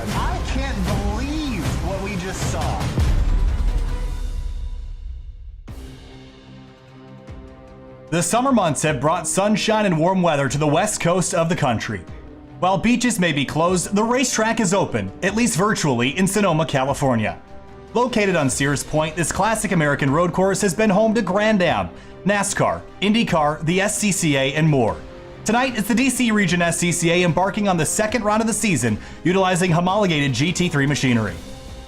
I can't believe what we just saw. The summer months have brought sunshine and warm weather to the west coast of the country. While beaches may be closed, the racetrack is open, at least virtually, in Sonoma, California. Located on Sears Point, this classic American road course has been home to Grand Am, NASCAR, IndyCar, the SCCA, and more. Tonight, it's the DC Region SCCA embarking on the second round of the season, utilizing homologated GT3 machinery.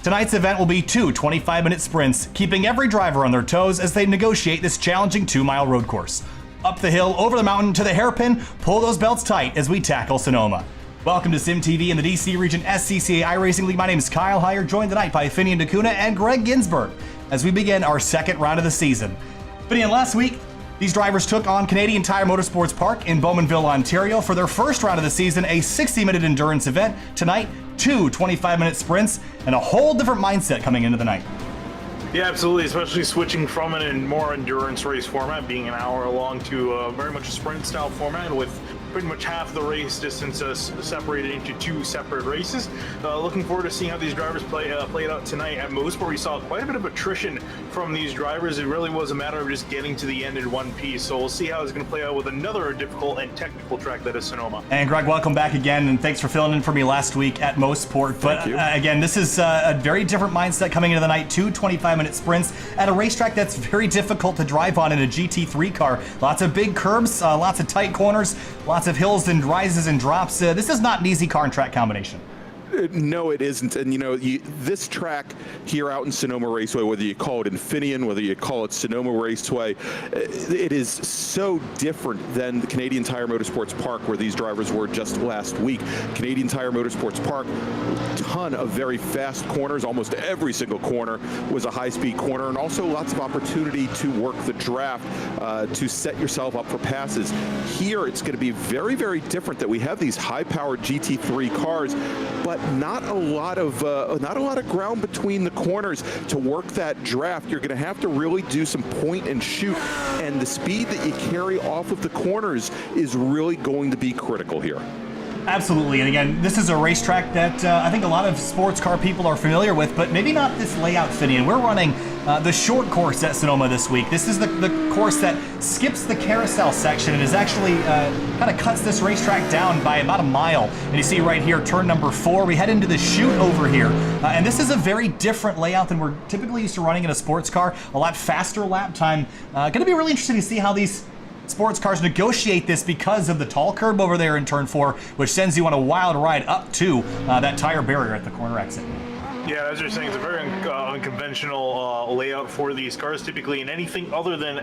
Tonight's event will be two 25-minute sprints, keeping every driver on their toes as they negotiate this challenging 2-mile road course. Up the hill, over the mountain, to the hairpin, pull those belts tight as we tackle Sonoma. Welcome to SimTV and the DC Region SCCA iRacing League. My name is Kyle Heyer, joined tonight by Finian DeCuna and Greg Ginsberg as we begin our second round of the season. Finian, last week, these drivers took on Canadian Tire Motorsports Park in Bowmanville, Ontario for their first round of the season, a 60-minute endurance event. Tonight, two 25-minute sprints and a whole different mindset coming into the night. Yeah, absolutely, especially switching from a more endurance race format, being an hour long, to very much a sprint style format with pretty much half the race distance separated into two separate races. Looking forward to seeing how these drivers play it out tonight. At most, where we saw quite a bit of attrition from these drivers, it really was a matter of just getting to the end in one piece. So we'll see how it's going to play out with another difficult and technical track that is Sonoma. And Greg, welcome back again, and thanks for filling in for me last week at Mosport. But again, this is a very different mindset coming into the night. Two 25-minute sprints at a racetrack that's very difficult to drive on in a GT3 car. Lots of big curbs, lots of tight corners, lots of hills and rises and drops. This is not an easy car and track combination. No, it isn't. And, you know, this track here out in Sonoma Raceway, whether you call it Infineon, whether you call it Sonoma Raceway, it is so different than the Canadian Tire Motorsports Park, where these drivers were just last week. Canadian Tire Motorsports Park, ton of very fast corners. Almost every single corner was a high-speed corner, and also lots of opportunity to work the draft, to set yourself up for passes. Here, it's going to be very, very different that we have these high-powered GT3 cars, but not a lot of ground between the corners to work that draft. You're going to have to really do some point and shoot, and the speed that you carry off of the corners is really going to be critical here. Absolutely, and again, this is a racetrack that I think a lot of sports car people are familiar with, but maybe not this layout, Finian. We're running the short course at Sonoma this week. This is the course that skips the carousel section and is actually kind of cuts this racetrack down by about a mile. And you see right here, turn number 4, we head into the chute over here. And this is a very different layout than we're typically used to running in a sports car. A lot faster lap time. Going to be really interesting to see how these sports cars negotiate this because of the tall curb over there in turn 4, which sends you on a wild ride up to that tire barrier at the corner exit. Yeah, as you're saying, it's a very unconventional layout for these cars. Typically, in anything other than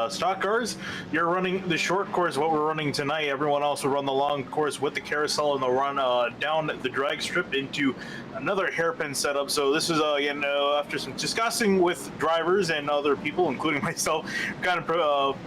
stock cars, you're running the short course, what we're running tonight. Everyone else will run the long course with the carousel, and they'll run down the drag strip into another hairpin setup. So this is, again, after some discussing with drivers and other people, including myself, kind of,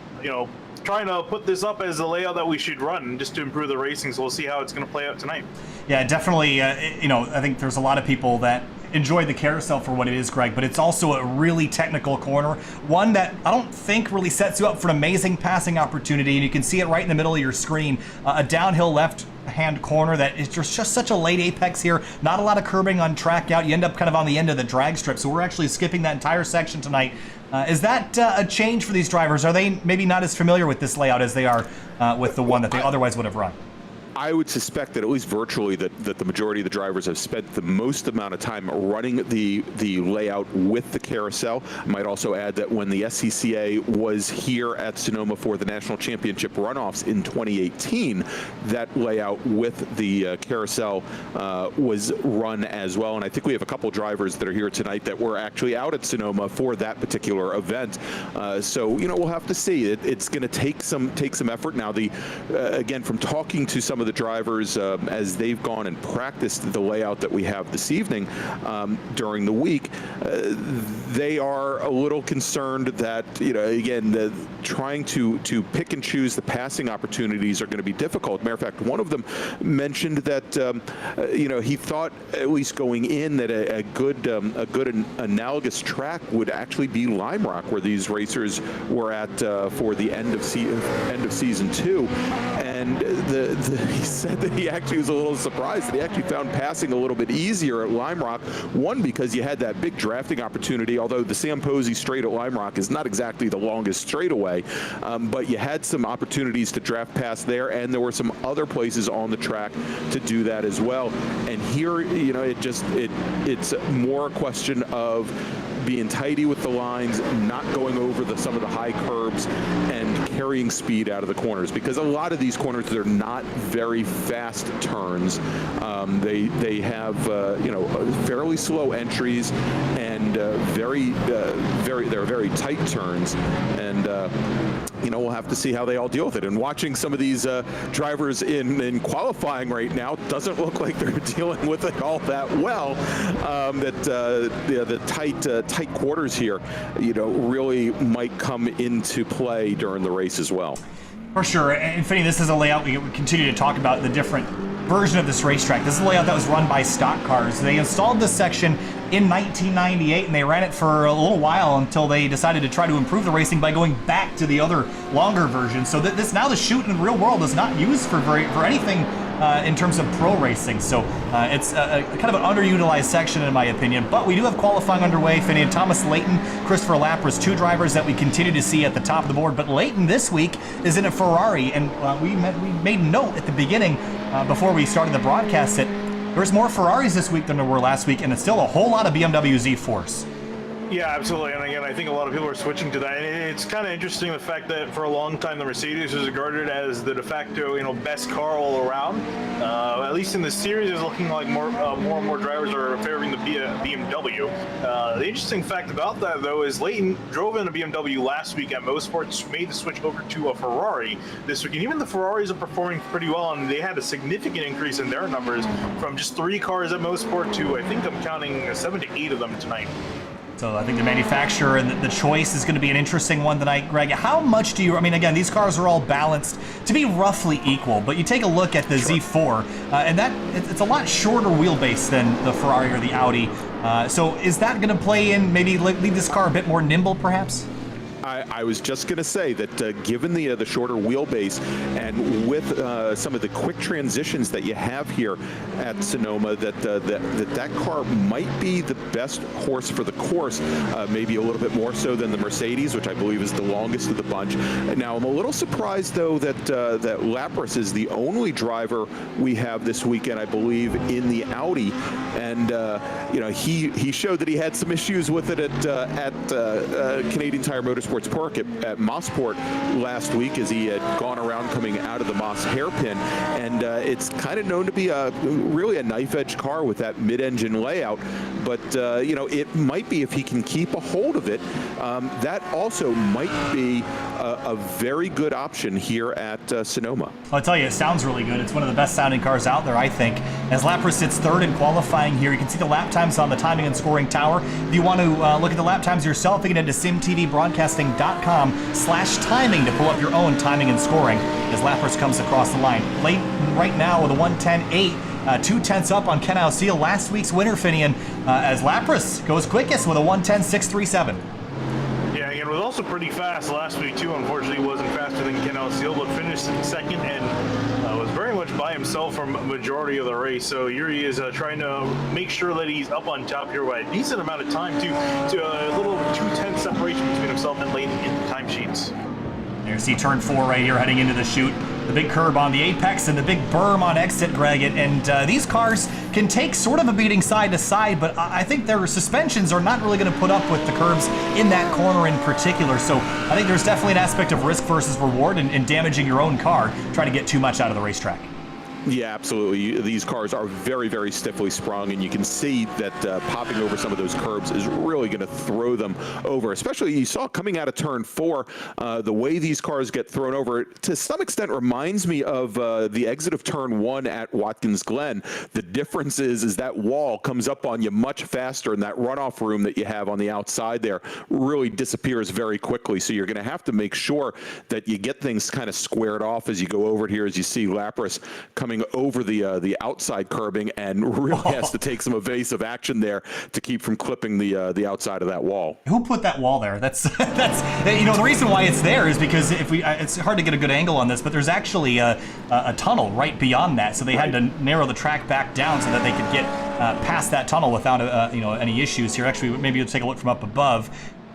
trying to put this up as the layout that we should run just to improve the racing. So we'll see how it's going to play out tonight. Yeah, definitely. I think there's a lot of people that enjoyed the carousel for what it is, Greg, but it's also a really technical corner, one that I don't think really sets you up for an amazing passing opportunity, and you can see it right in the middle of your screen. A downhill left-hand corner that is just such a late apex here. Not a lot of curbing on track out. You end up kind of on the end of the drag strip, so we're actually skipping that entire section tonight. Is that a change for these drivers? Are they maybe not as familiar with this layout as they are with the one that they otherwise would have run? I would suspect that at least virtually that the majority of the drivers have spent the most amount of time running the layout with the carousel. I might also add that when the SCCA was here at Sonoma for the National Championship runoffs in 2018, that layout with the carousel was run as well. And I think we have a couple drivers that are here tonight that were actually out at Sonoma for that particular event. So we'll have to see. It's going to take some effort. Now, again, from talking to some of the drivers as they've gone and practiced the layout that we have this evening during the week, they are a little concerned that again trying to pick and choose the passing opportunities are going to be difficult. Matter of fact, one of them mentioned that he thought, at least going in, that a good analogous track would actually be Lime Rock, where these racers were at for the end of season 2, and he said that he actually was a little surprised that he actually found passing a little bit easier at Lime Rock. One, because you had that big drafting opportunity, although the Sam Posey straight at Lime Rock is not exactly the longest straightaway, but you had some opportunities to draft past there, and there were some other places on the track to do that as well. And here, it's more a question of being tidy with the lines, not going over some of the high curbs, and carrying speed out of the corners, because a lot of these corners, they're not very fast turns. They have fairly slow entries and they're very tight turns, and we'll have to see how they all deal with it. And watching some of these drivers in qualifying right now, doesn't look like they're dealing with it all that well. The tight quarters here, really might come into play during the race as well. For sure. And Finney, this is a layout we continue to talk about, the different version of this racetrack. This is a layout that was run by stock cars. They installed this section in 1998, and they ran it for a little while until they decided to try to improve the racing by going back to the other longer version. So that now the chute in the real world is not used for anything in terms of pro racing. So it's a kind of an underutilized section in my opinion. But we do have qualifying underway. Finney and Thomas Leighton, Christopher Lapras, two drivers that we continue to see at the top of the board. But Leighton this week is in a Ferrari, and we made note at the beginning before we started the broadcast that there's more Ferraris this week than there were last week, and it's still a whole lot of BMW Z4s. Yeah, absolutely. And again, I think a lot of people are switching to that. And it's kind of interesting, the fact that for a long time the Mercedes was regarded as the de facto, best car all around. At least in the series, it's looking like more and more drivers are favoring the BMW. The interesting fact about that, though, is Leighton drove in a BMW last week at Motorsports, made the switch over to a Ferrari this week. And even the Ferraris are performing pretty well, and they had a significant increase in their numbers from just 3 cars at Motorsport to, I think I'm counting 7 to 8 of them tonight. So I think the manufacturer and the choice is going to be an interesting one tonight, Greg. How much do you, again, these cars are all balanced to be roughly equal, but you take a look at the Z4, and it's a lot shorter wheelbase than the Ferrari or the Audi. So is that going to play in, maybe leave this car a bit more nimble, perhaps? I was just going to say that given the shorter wheelbase, and with some of the quick transitions that you have here at Sonoma, that car might be the best horse for the course, maybe a little bit more so than the Mercedes, which I believe is the longest of the bunch. Now, I'm a little surprised, though, that Lapras is the only driver we have this weekend, I believe, in the Audi, and he showed that he had some issues with it at Canadian Tire Motorsports Park at Mossport last week, as he had gone around coming out of the Moss hairpin, and it's kind of known to be really a knife-edge car with that mid-engine layout. But it might be, if he can keep a hold of it, that also might be a very good option here at Sonoma. I'll tell you, it sounds really good. It's one of the best sounding cars out there, I think. As Lapras sits third in qualifying here, you can see the lap times on the timing and scoring tower. If you want to look at the lap times yourself, you can head to simtvbroadcasting.com/timing to pull up your own timing and scoring as Lapras comes across the line. Leighton right now with a 1:10.8. 2/10 up on Ken Seal, last week's winner, Finian, as Lapras goes quickest with a 1:10.637. Yeah, again, was also pretty fast last week too. Unfortunately, wasn't faster than Ken Seal, but finished in second and was very much by himself for a majority of the race. So here he is trying to make sure that he's up on top here by a decent amount of time too, to a little over 2/10 separation between himself and Leighton in the timesheets. There's turn 4 right here heading into the chute. The big curb on the apex and the big berm on exit, Greg. And these cars can take sort of a beating side to side, but I think their suspensions are not really going to put up with the curbs in that corner in particular. So I think there's definitely an aspect of risk versus reward in damaging your own car, trying to get too much out of the racetrack. Yeah, absolutely. These cars are very, very stiffly sprung, and you can see that popping over some of those curbs is really going to throw them over. Especially, you saw coming out of turn 4, the way these cars get thrown over, to some extent reminds me of the exit of turn 1 at Watkins Glen. The difference is that wall comes up on you much faster, and that runoff room that you have on the outside there really disappears very quickly. So you're going to have to make sure that you get things kind of squared off as you go over it here, as you see Lapras coming over the outside curbing, and really has to take some evasive action there to keep from clipping the outside of that wall. Who put that wall there? That's the reason why it's there is because it's hard to get a good angle on this, but there's actually a tunnel right beyond that, so they had to narrow the track back down so that they could get past that tunnel without any issues here. Actually, maybe you'll take a look from up above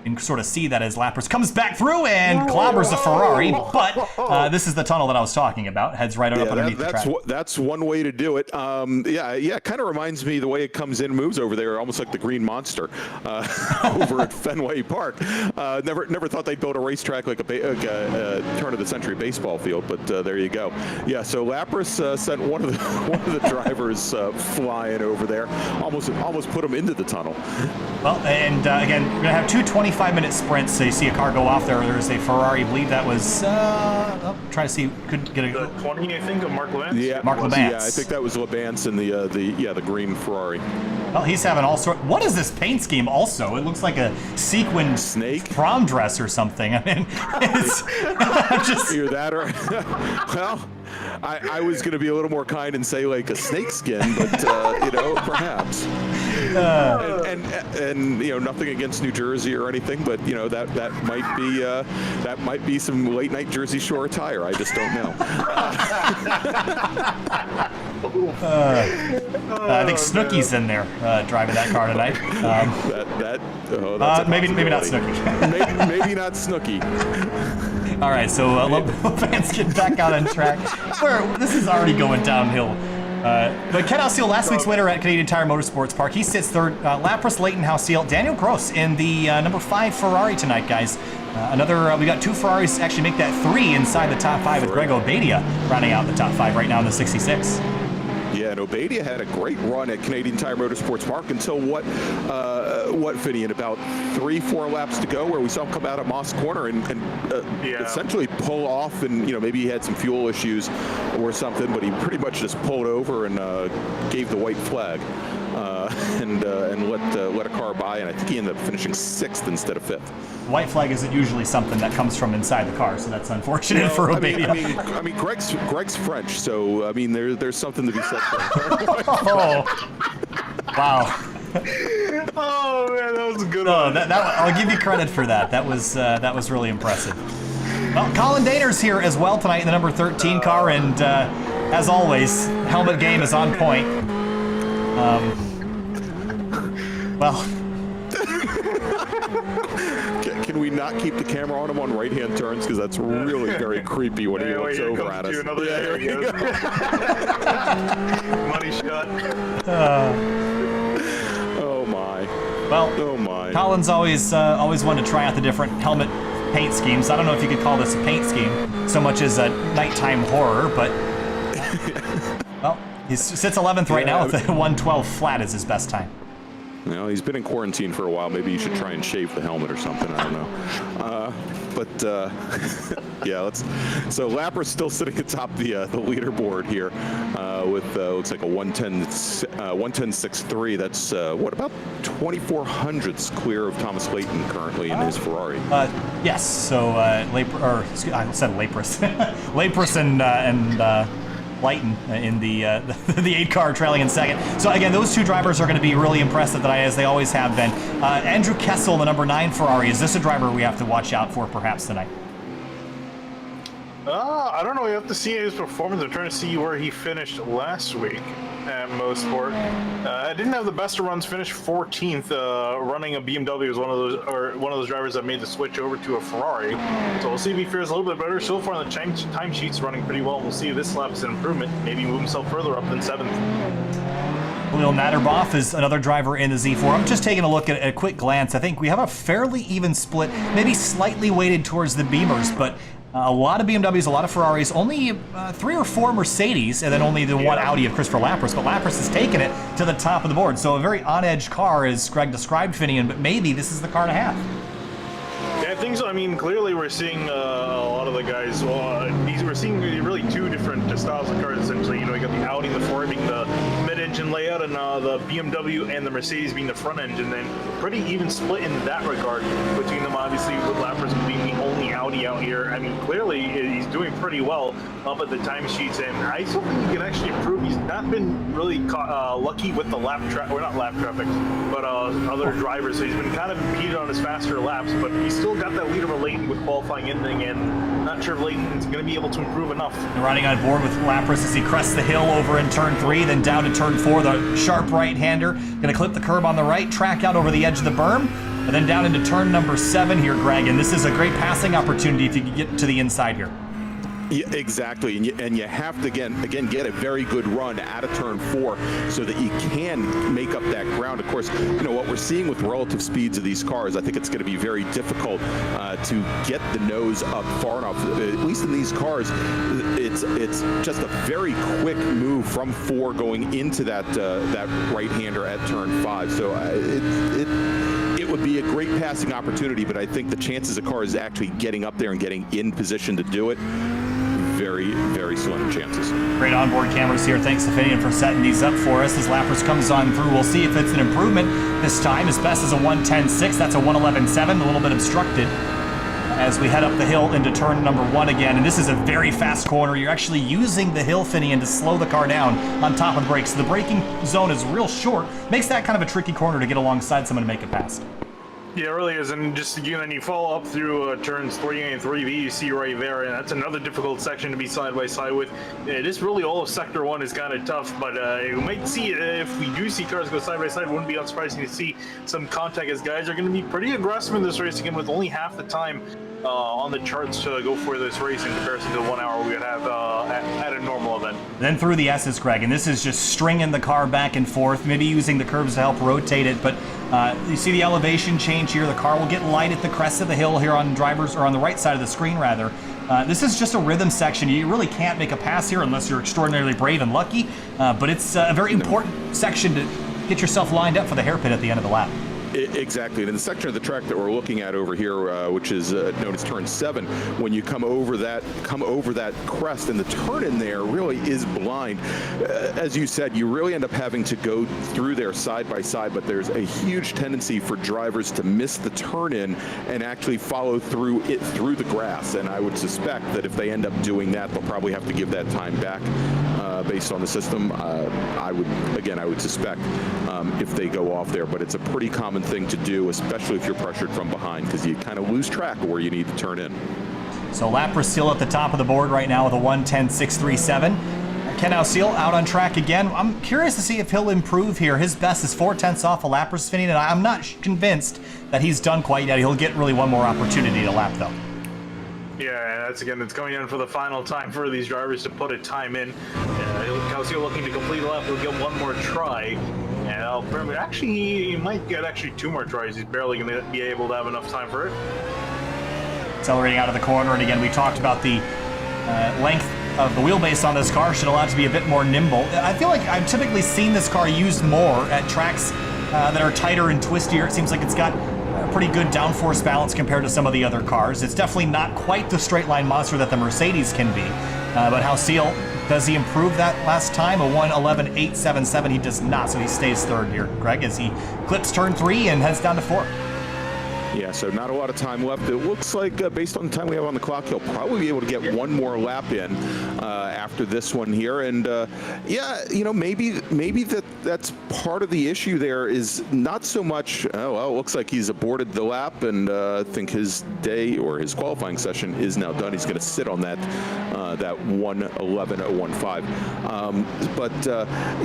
and sort of see that as Lapras comes back through and clobbers a Ferrari, but this is the tunnel that I was talking about. Heads right up underneath the track. That's one way to do it. It kind of reminds me the way it comes in, moves over there, almost like the Green Monster over at Fenway Park. Never thought they'd build a racetrack like a turn of the century baseball field, but there you go. Yeah, so Lapras sent one of the drivers flying over there, almost put him into the tunnel. Well, and again, we're gonna have two 25-minute sprints. So you see a car go off there. There's a Ferrari. I believe that was. Trying to see. Could get a. The 20, I think, of Mark Lebance. Yeah, Mark Lebance. Yeah, I think that was Lebance in the green Ferrari. Well, he's having all sort. What is this paint scheme? Also, it looks like a sequined snake prom dress or something. I mean, it's just. Either that or. Well, I was going to be a little more kind and say like a snake skin, but perhaps. And nothing against New Jersey or anything, but that might be some late night Jersey Shore attire. I just don't know. I think Snooki's in there driving that car tonight. Maybe not Snooki. maybe not Snooki. All right, so Lebance getting back out on track. This is already going downhill. But Ken Seal, last week's winner at Canadian Tire Motorsports Park, he sits third. Lapras, Leighton, Seal, Daniel Gross in the number 5 Ferrari tonight, guys. We got 2 Ferraris actually make that 3 inside the top 5 with Greg Obadia rounding out the top 5 right now in the 66. Yeah, and Obadia had a great run at Canadian Tire Motorsports Park until what Finian, about 3-4 laps to go, where we saw him come out of Moss Corner and essentially pull off, and maybe he had some fuel issues or something, but he pretty much just pulled over and gave the white flag and let a car by, and I think he ended up finishing 6th instead of 5th. White flag isn't usually something that comes from inside the car, so that's unfortunate for Obadia. I mean, Greg's French, so I mean, there's something to be said for Oh, wow. Oh man, that was a good one. I'll give you credit for that. That was really impressive. Well, Colin Daner's here as well tonight in the number 13 car, and as always, helmet game is on point. Can we not keep the camera on him on right-hand turns? Because that's really very creepy when he looks over at us. Money shot. Oh my. Well, oh my. Colin's always wanted to try out the different helmet paint schemes. I don't know if you could call this a paint scheme so much as a nighttime horror, but well, he sits 11th right now with a 112 flat as his best time. He's been in quarantine for a while. Maybe you should try and shave the helmet or something. I don't know. Yeah, so Lapras still sitting atop the leaderboard here with looks like a 110.63. That's about 24 hundredths clear of Thomas Leighton currently in his Ferrari. Yes. So I said Lapras. Lapras and Leighton in the the 8 car trailing in second. So again, those two drivers are going to be really impressive tonight, as they always have been. Andrew Kessel, the number 9 Ferrari, is this a driver we have to watch out for perhaps tonight? I don't know. We have to see his performance. I'm trying to see where he finished last week at Mosport. I didn't have the best of runs. Finished 14th. Running a BMW was one of those drivers that made the switch over to a Ferrari. So we'll see if he fares a little bit better. So far, the time sheet's running pretty well. We'll see if this lap is an improvement. Maybe move himself further up than 7th. Khalil Naderbov is another driver in the Z4. I'm just taking a look at a quick glance. I think we have a fairly even split, maybe slightly weighted towards the Beamers, but a lot of BMWs, a lot of Ferraris, only 3 or 4 Mercedes, and then only the one Audi of Christopher Lapras. But Lapras has taken it to the top of the board. So a very on-edge car, as Greg described, Finian, but maybe this is the car to have. Yeah, I think so. I mean, clearly we're seeing a lot of the guys. We're seeing really 2 different styles of cars, essentially. You know, you got the Audi and the Ferrari being the mid-engine layout, and the BMW and the Mercedes being the front engine. Then pretty even split in that regard between them. Obviously, with Lapras being the only Audi out here. I mean, clearly he's doing pretty well up at the timesheets, and I still think he can actually improve. He's not been really lucky with the lap traffic, or not lap traffic, but other drivers. So he's been kind of impeded on his faster laps, but he's still got that lead over Leighton with qualifying ending, and not sure if Leighton's going to be able to improve enough. And riding on board with Lapras as he crests the hill over in turn 3, then down to turn 4, the sharp right-hander. Going to clip the curb on the right, track out over the edge of the berm, and then down into turn number 7 here, Greg. And this is a great passing opportunity if you can get to the inside here. Yeah, exactly, and you have to again get a very good run out of turn 4 so that you can make up that ground. Of course, you know what we're seeing with relative speeds of these cars. I think it's going to be very difficult to get the nose up far enough. At least in these cars, it's just a very quick move from 4 going into that right-hander at turn 5. So it would be a great passing opportunity, but I think the chances of cars actually getting up there and getting in position to do it, very, very slim chances. Great onboard cameras here. Thanks to Finian for setting these up for us as Lapras comes on through. We'll see if it's an improvement this time. His best is a 1:10.6. That's a 1:11.7, a little bit obstructed as we head up the hill into turn number 1 again. And this is a very fast corner. You're actually using the hill, Finian, to slow the car down on top of the brakes. So the braking zone is real short. Makes that kind of a tricky corner to get alongside someone to make it past. Yeah, it really is, and just again, you follow up through turns 3 and 3B, you see right there, and that's another difficult section to be side by side with. It is really all of Sector 1 is kind of tough, but you might see, if we do see cars go side by side, it wouldn't be unsurprising to see some contact, as guys are going to be pretty aggressive in this race again, with only half the time on the charts to go for this race in comparison to the 1 hour we would have at a normal event. Then through the S's, Greg, and this is just stringing the car back and forth, maybe using the curves to help rotate it, but you see the elevation change here. The car will get light at the crest of the hill here on the right side of the screen, rather. This is just a rhythm section. You really can't make a pass here unless you're extraordinarily brave and lucky, but it's a very important section to get yourself lined up for the hairpin at the end of the lap. Exactly, and in the section of the track that we're looking at over here, which is known as turn 7, when you come over that crest, and the turn in there really is blind. As you said, you really end up having to go through there side by side, but there's a huge tendency for drivers to miss the turn in and actually follow through the grass. And I would suspect that if they end up doing that, they'll probably have to give that time back based on the system. I would suspect if they go off there, but it's a pretty common thing to do, especially if you're pressured from behind, because you kind of lose track of where you need to turn in. So Lapras still at the top of the board right now with a 1:10.637. Ken Ausil out on track again. I'm curious to see if he'll improve here. His best is 4/10 off of Lapras, Finian, and I'm not convinced that he's done quite yet. He'll get really one more opportunity to lap, though. Yeah, that's it's going in for the final time for these drivers to put a time in. Ausil looking to complete a lap, will get one more try. And actually, he might get 2 more tries. He's barely going to be able to have enough time for it. Accelerating out of the corner, and again, we talked about the length of the wheelbase on this car should allow it to be a bit more nimble. I feel like I've typically seen this car used more at tracks that are tighter and twistier. It seems like it's got a pretty good downforce balance compared to some of the other cars. It's definitely not quite the straight line monster that the Mercedes can be. But Ausil, does he improve that last time? A 1:11.877. He does not, so he stays third here, Greg, as he clips turn 3 and heads down to 4. Yeah, so not a lot of time left. It looks like, based on the time we have on the clock, he'll probably be able to get one more lap in after this one here. And yeah, you know, maybe that's part of the issue there is not so much, oh, well, it looks like he's aborted the lap, and I think his day or his qualifying session is now done. He's going to sit on that 1:11.015. But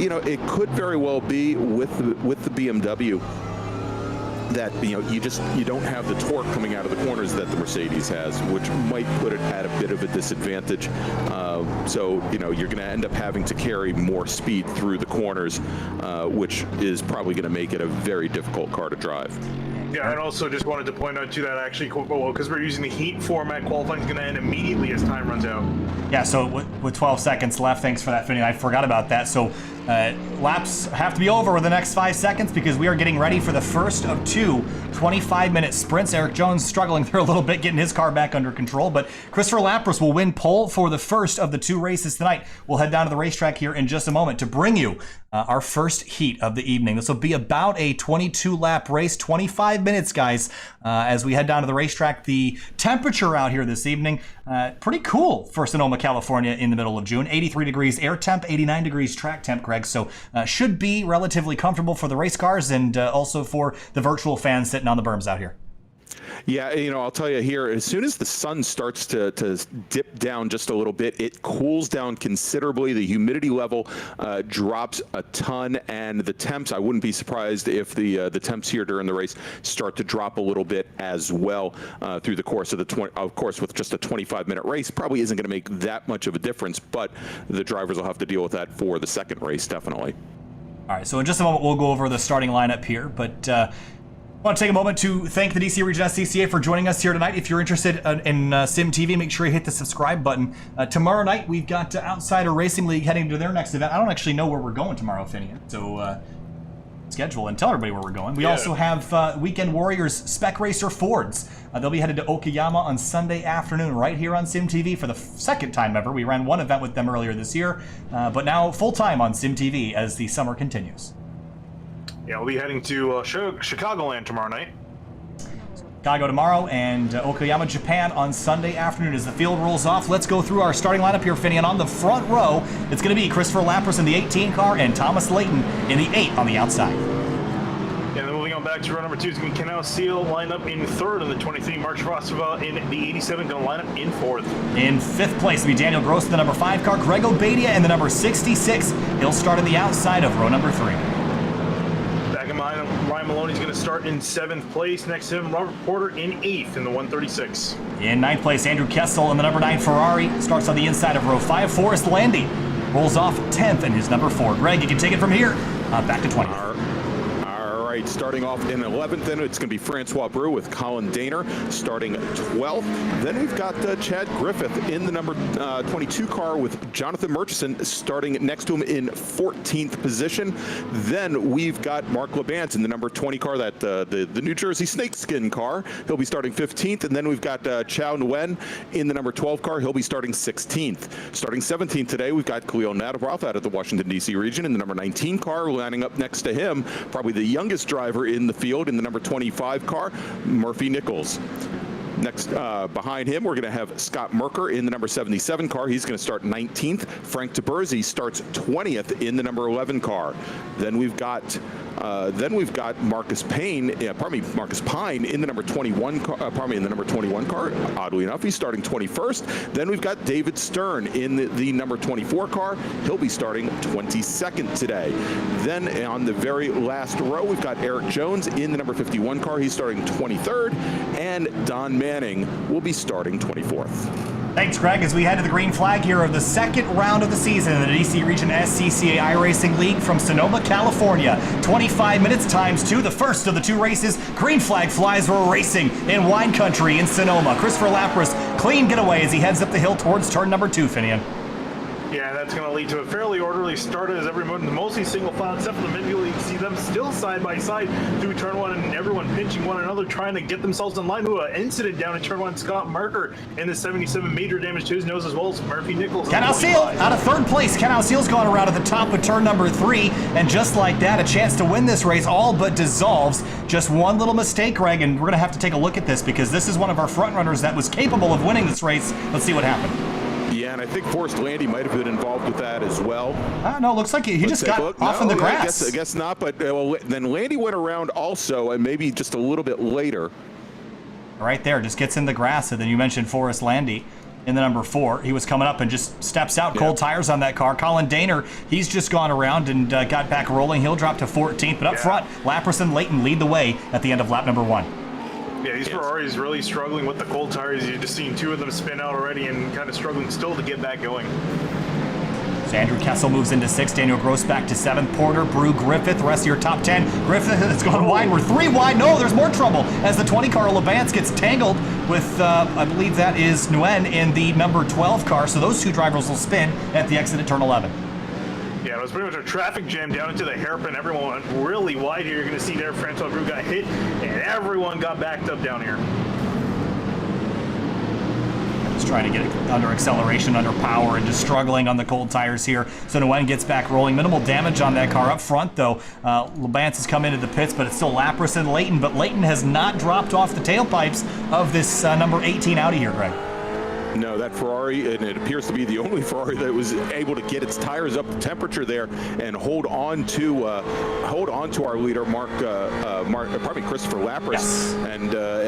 you know, it could very well be with the BMW that, you know, you don't have the torque coming out of the corners that the Mercedes has, which might put it at a bit of a disadvantage. So, you know, you're going to end up having to carry more speed through the corners, which is probably going to make it a very difficult car to drive. Yeah, and also just wanted to point out too that actually, well, because we're using the heat format, qualifying is going to end immediately as time runs out. Yeah, so with 12 seconds left, thanks for that, Finney. I forgot about that. So laps have to be over with the next 5 seconds because we are getting ready for the first of two 25-minute sprints. Eric Jones struggling there a little bit, getting his car back under control, but Christopher Lapras will win pole for the first of the two races tonight. We'll head down to the racetrack here in just a moment to bring you our first heat of the evening. This will be about a 22-lap race, 25 minutes, guys, as we head down to the racetrack. The temperature out here this evening, pretty cool for Sonoma, California in the middle of June. 83 degrees air temp, 89 degrees track temp, Greg. So should be relatively comfortable for the race cars and also for the virtual fans sitting on the berms out here. Yeah, you know, I'll tell you here, as soon as the sun starts to dip down just a little bit, it cools down considerably. The humidity level drops a ton, and the temps, I wouldn't be surprised if the temps here during the race start to drop a little bit as well through the course of the of course, with just a 25-minute race, probably isn't going to make that much of a difference, but the drivers will have to deal with that for the second race, definitely. All right, so in just a moment, we'll go over the starting lineup here, but I want to take a moment to thank the DC Region SCCA for joining us here tonight. If you're interested in Sim TV, make sure you hit the subscribe button. Tomorrow night, we've got Outsider Racing League heading to their next event. I don't actually know where we're going tomorrow, Finian, so schedule and tell everybody where we're going. We also have Weekend Warriors Spec Racer Fords. They'll be headed to Okayama on Sunday afternoon right here on Sim TV for the second time ever. We ran one event with them earlier this year, but now full-time on Sim TV as the summer continues. Yeah, we'll be heading to Chicagoland tomorrow night. Chicago tomorrow and Okayama, Japan on Sunday afternoon as the field rolls off. Let's go through our starting lineup here, Finney. And on the front row, it's going to be Christopher Lapras in the 18 car and Thomas Leighton in the 8 on the outside. Yeah, then moving on back to row number 2 is going to be Canal Seal lined up in 3rd, and the 23 March Rostova in the 87 going to line up in 4th. In 5th place will be Daniel Gross in the number 5 car, Greg Obadia in the number 66. He'll start on the outside of row number 3. Ryan Maloney's going to start in 7th place. Next to him, Robert Porter in 8th in the 136. In 9th place, Andrew Kessel in the number 9 Ferrari. Starts on the inside of row 5. Forrest Landy rolls off 10th in his number 4. Greg, you can take it from here. Back to 20th. All right, starting off in 11th, then it's going to be Francois Breu with Colin Daner starting 12th. Then we've got Chad Griffith in the number 22 car with Jonathan Murchison starting next to him in 14th position. Then we've got Mark LeBance in the number 20 car, that the New Jersey Snakeskin car. He'll be starting 15th. And then we've got Chao Nguyen in the number 12 car. He'll be starting 16th. Starting 17th today, we've got Khalil Nadaroth out of the Washington, D.C. region in the number 19 car. Lining up next to him, probably the youngest driver in the field in the number 25 car, Murphy Nichols. Next, behind him, we're going to have Scott Merker in the number 77 car. He's going to start 19th. Frank Taberzi starts 20th in the number 11 car. Then we've got Marcus Pine in the number 21 car. In the number 21 car. Oddly enough, he's starting 21st. Then we've got David Stern in the number 24 car. He'll be starting 22nd today. Then on the very last row, we've got Eric Jones in the number 51 car. He's starting 23rd, and Don Manning will be starting 24th. Thanks, Greg. As we head to the green flag here of the second round of the season in the DC Region SCCA iRacing League from Sonoma, California. 25 minutes times 2, the first of the 2 races. Green flag flies. We're racing in wine country in Sonoma. Christopher Lapras, clean getaway as he heads up the hill towards turn number 2, Finian. Yeah, that's going to lead to a fairly orderly start as everyone, mostly single file, except for the midfield. You can see them still side by side through turn one, and everyone pinching one another, trying to get themselves in line. An incident down in turn one. Scott Marker in the 77, major damage to his nose, as well as Murphy Nichols. Ken Alseal out of third place. Ken Alseal's gone around at the top with turn number 3, and just like that, a chance to win this race all but dissolves. Just one little mistake, Greg, and we're going to have to take a look at this because this is one of our front runners that was capable of winning this race. Let's see what happened. Yeah, and I think Forrest Landy might have been involved with that as well. No, it looks like he just got off in the grass. I guess not, but then Landy went around also, and maybe just a little bit later. Right there, just gets in the grass, and then you mentioned Forrest Landy in the number 4. He was coming up and just steps out, cold tires on that car. Colin Daner, he's just gone around and got back rolling. He'll drop to 14th, but up front, Lapras and Leighton lead the way at the end of lap number 1. Yeah, these Ferraris really struggling with the cold tires. You've just seen 2 of them spin out already and kind of struggling still to get back going. So Andrew Kessel moves into 6th, Daniel Gross back to 7th, Porter, Brew, Griffith, the rest of your top 10. Griffith has gone wide, we're 3 wide, no, there's more trouble as the 20 car Labance gets tangled with, I believe that is Nguyen in the number 12 car, so those 2 drivers will spin at the exit at turn 11. Yeah, it was pretty much a traffic jam down into the hairpin. Everyone went really wide here. You're going to see there Francois Brew got hit, and everyone got backed up down here. Just trying to get it under acceleration, under power, and just struggling on the cold tires here. So Nguyen gets back rolling. Minimal damage on that car up front, though. Labance has come into the pits, but it's still Lapras and Leighton. But Leighton has not dropped off the tailpipes of this number 18 Audi here, Greg. No, that Ferrari, and it appears to be the only Ferrari that was able to get its tires up to temperature there and hold on to our leader, Christopher Lapras, yes.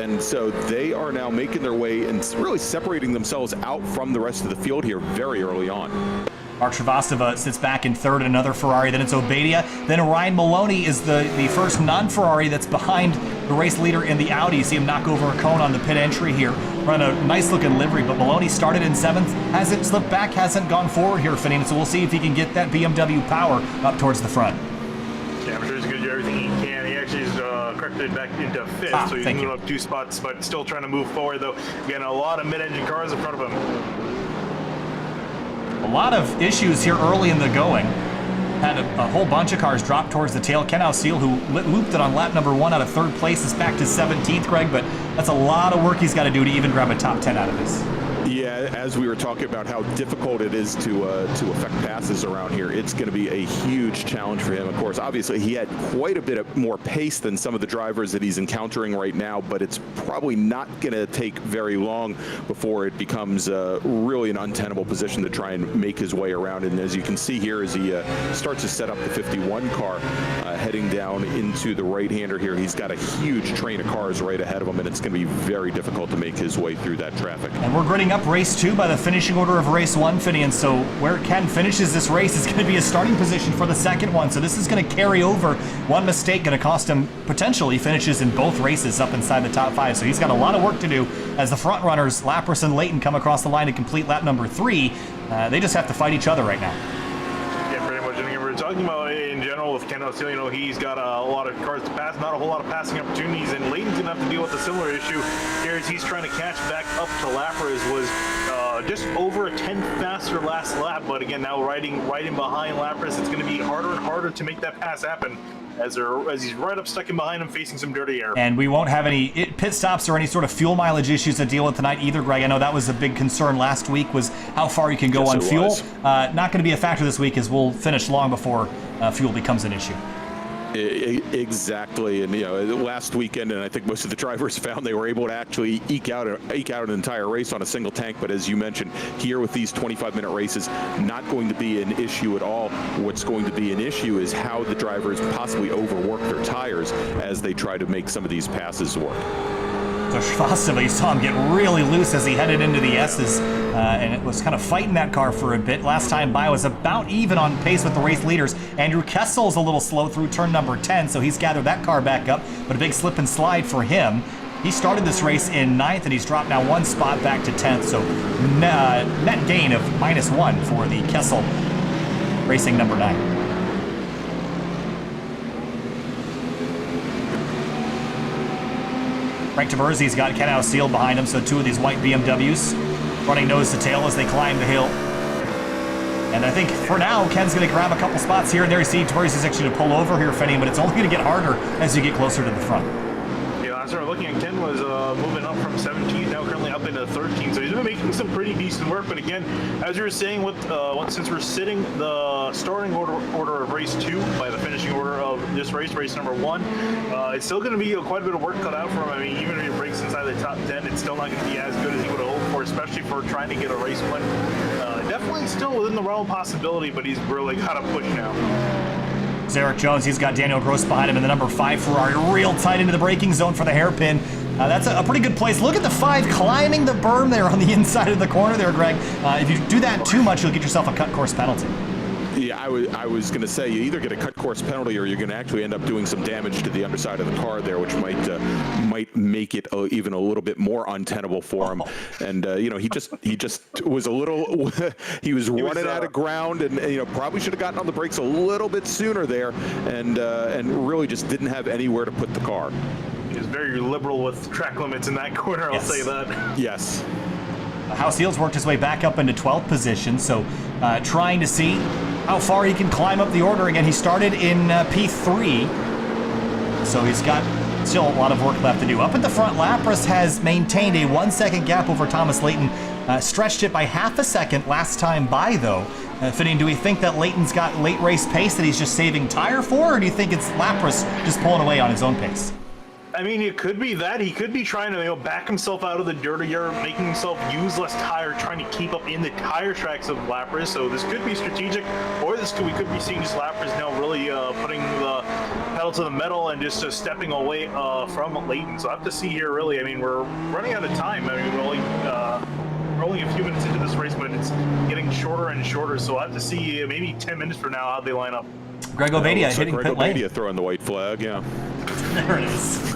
And so they are now making their way and really separating themselves out from the rest of the field here very early on. Mark Shrivastava sits back in 3rd, another Ferrari. Then it's Obadia. Then Ryan Maloney is the first non-Ferrari that's behind the race leader in the Audi. You see him knock over a cone on the pit entry here. Run a nice-looking livery, but Maloney started in 7th. Hasn't slipped back, hasn't gone forward here, Finian. So we'll see if he can get that BMW power up towards the front. Yeah, I'm sure he's going to do everything he can. He actually is corrected back into 5th, so he's moving up 2 spots, but still trying to move forward, though. Again, a lot of mid-engine cars in front of him. A lot of issues here early in the going. Had a whole bunch of cars drop towards the tail. Ken Alseal, who looped it on lap number 1 out of 3rd place, is back to 17th, Greg, but that's a lot of work he's got to do to even grab a top 10 out of this. Yeah, as we were talking about how difficult it is to affect passes around here, it's going to be a huge challenge for him. Of course, obviously, he had quite a bit more pace than some of the drivers that he's encountering right now, but it's probably not going to take very long before it becomes really an untenable position to try and make his way around. And as you can see here, as he starts to set up the 51 car, heading down into the right-hander here, he's got a huge train of cars right ahead of him, and it's going to be very difficult to make his way through that traffic. And we're gridding up race 2 by the finishing order of race 1, Finian. So where Ken finishes this race is going to be a starting position for the second one. So this is going to carry over. One mistake going to cost him potentially finishes in both races up inside the top 5. So he's got a lot of work to do as the front runners, Lapras and Leighton, come across the line to complete lap number 3. They just have to fight each other right now. Yeah, pretty much. And we're talking about in general with Ken Alseal, he's got a lot of cars to pass, not a whole lot of passing opportunities, and Leighton's going to have to deal with a similar issue here as he's trying to catch back up to Lapras. Was just over a 10th faster last lap, but again, now riding behind Lapras, it's going to be harder and harder to make that pass happen as he's right up stuck in behind him facing some dirty air. And we won't have any pit stops or any sort of fuel mileage issues to deal with tonight either, Greg. I know that was a big concern last week, was how far you can go on fuel. Not going to be a factor this week as we'll finish long before fuel becomes an issue. Exactly, and last weekend, and I think most of the drivers found they were able to actually eke out an entire race on a single tank. But as you mentioned, here with these 25-minute races, not going to be an issue at all. What's going to be an issue is how the drivers possibly overwork their tires as they try to make some of these passes work. So Shrivastava, you saw him get really loose as he headed into the S's, and it was kind of fighting that car for a bit. Last time by was about even on pace with the race leaders. Andrew Kessel's a little slow through turn number 10, so he's gathered that car back up, but a big slip and slide for him. He started this race in 9th, and he's dropped now 1 spot back to 10th, so net gain of -1 for the Kessel Racing number 9. Frank Taberzi's got Ken Alseal behind him, so 2 of these white BMWs running nose to tail as they climb the hill. And I think for now, Ken's going to grab a couple spots here and there. You see Tori's is actually to pull over here, Fenny, but it's only going to get harder as you get closer to the front. Yeah, as we're looking at, Ken was moving up from 17, now currently up into 13, so he's been making some pretty decent work. But again, as you were saying, since we're sitting the starting order of race 2 by the finishing order of this race number 1, it's still going to be quite a bit of work cut out for him. I mean, even if he breaks inside the top 10, it's still not going to be as good as he would have hoped for, especially for trying to get a race win. Definitely still within the realm of possibility, but he's really got to push now. Eric Jones, he's got Daniel Gross behind him in the number 5 Ferrari, real tight into the braking zone for the hairpin. That's a pretty good place. Look at the 5 climbing the berm there on the inside of the corner there, Greg. If you do that too much, you'll get yourself a cut course penalty. Yeah, I was going to say you either get a cut course penalty or you're going to actually end up doing some damage to the underside of the car there, which might make it even a little bit more untenable for him. And he just was a little he was running out of ground, and probably should have gotten on the brakes a little bit sooner there, and really just didn't have anywhere to put the car. He was very liberal with track limits in that corner. I'll say that. Yes. House Heels worked his way back up into 12th position, so trying to see how far he can climb up the order. Again, he started in P3, so he's got still a lot of work left to do. Up at the front, Lapras has maintained a 1-second gap over Thomas Leighton, stretched it by half a second last time by, though. Fitting, do we think that Leighton's got late race pace that he's just saving tire for, or do you think it's Lapras just pulling away on his own pace? I mean, it could be that. He could be trying to back himself out of the dirtier, making himself use less tire, trying to keep up in the tire tracks of Lapras. So this could be strategic, or we could be seeing just Lapras now really putting the pedal to the metal and just stepping away from Leighton. So I have to see here, really. I mean, we're running out of time. I mean, we're only a few minutes into this race, but it's getting shorter and shorter. So I have to see maybe 10 minutes from now how they line up. Greg Ovadia hitting Greg pit lane. Ovadia throwing the white flag, yeah. There it is.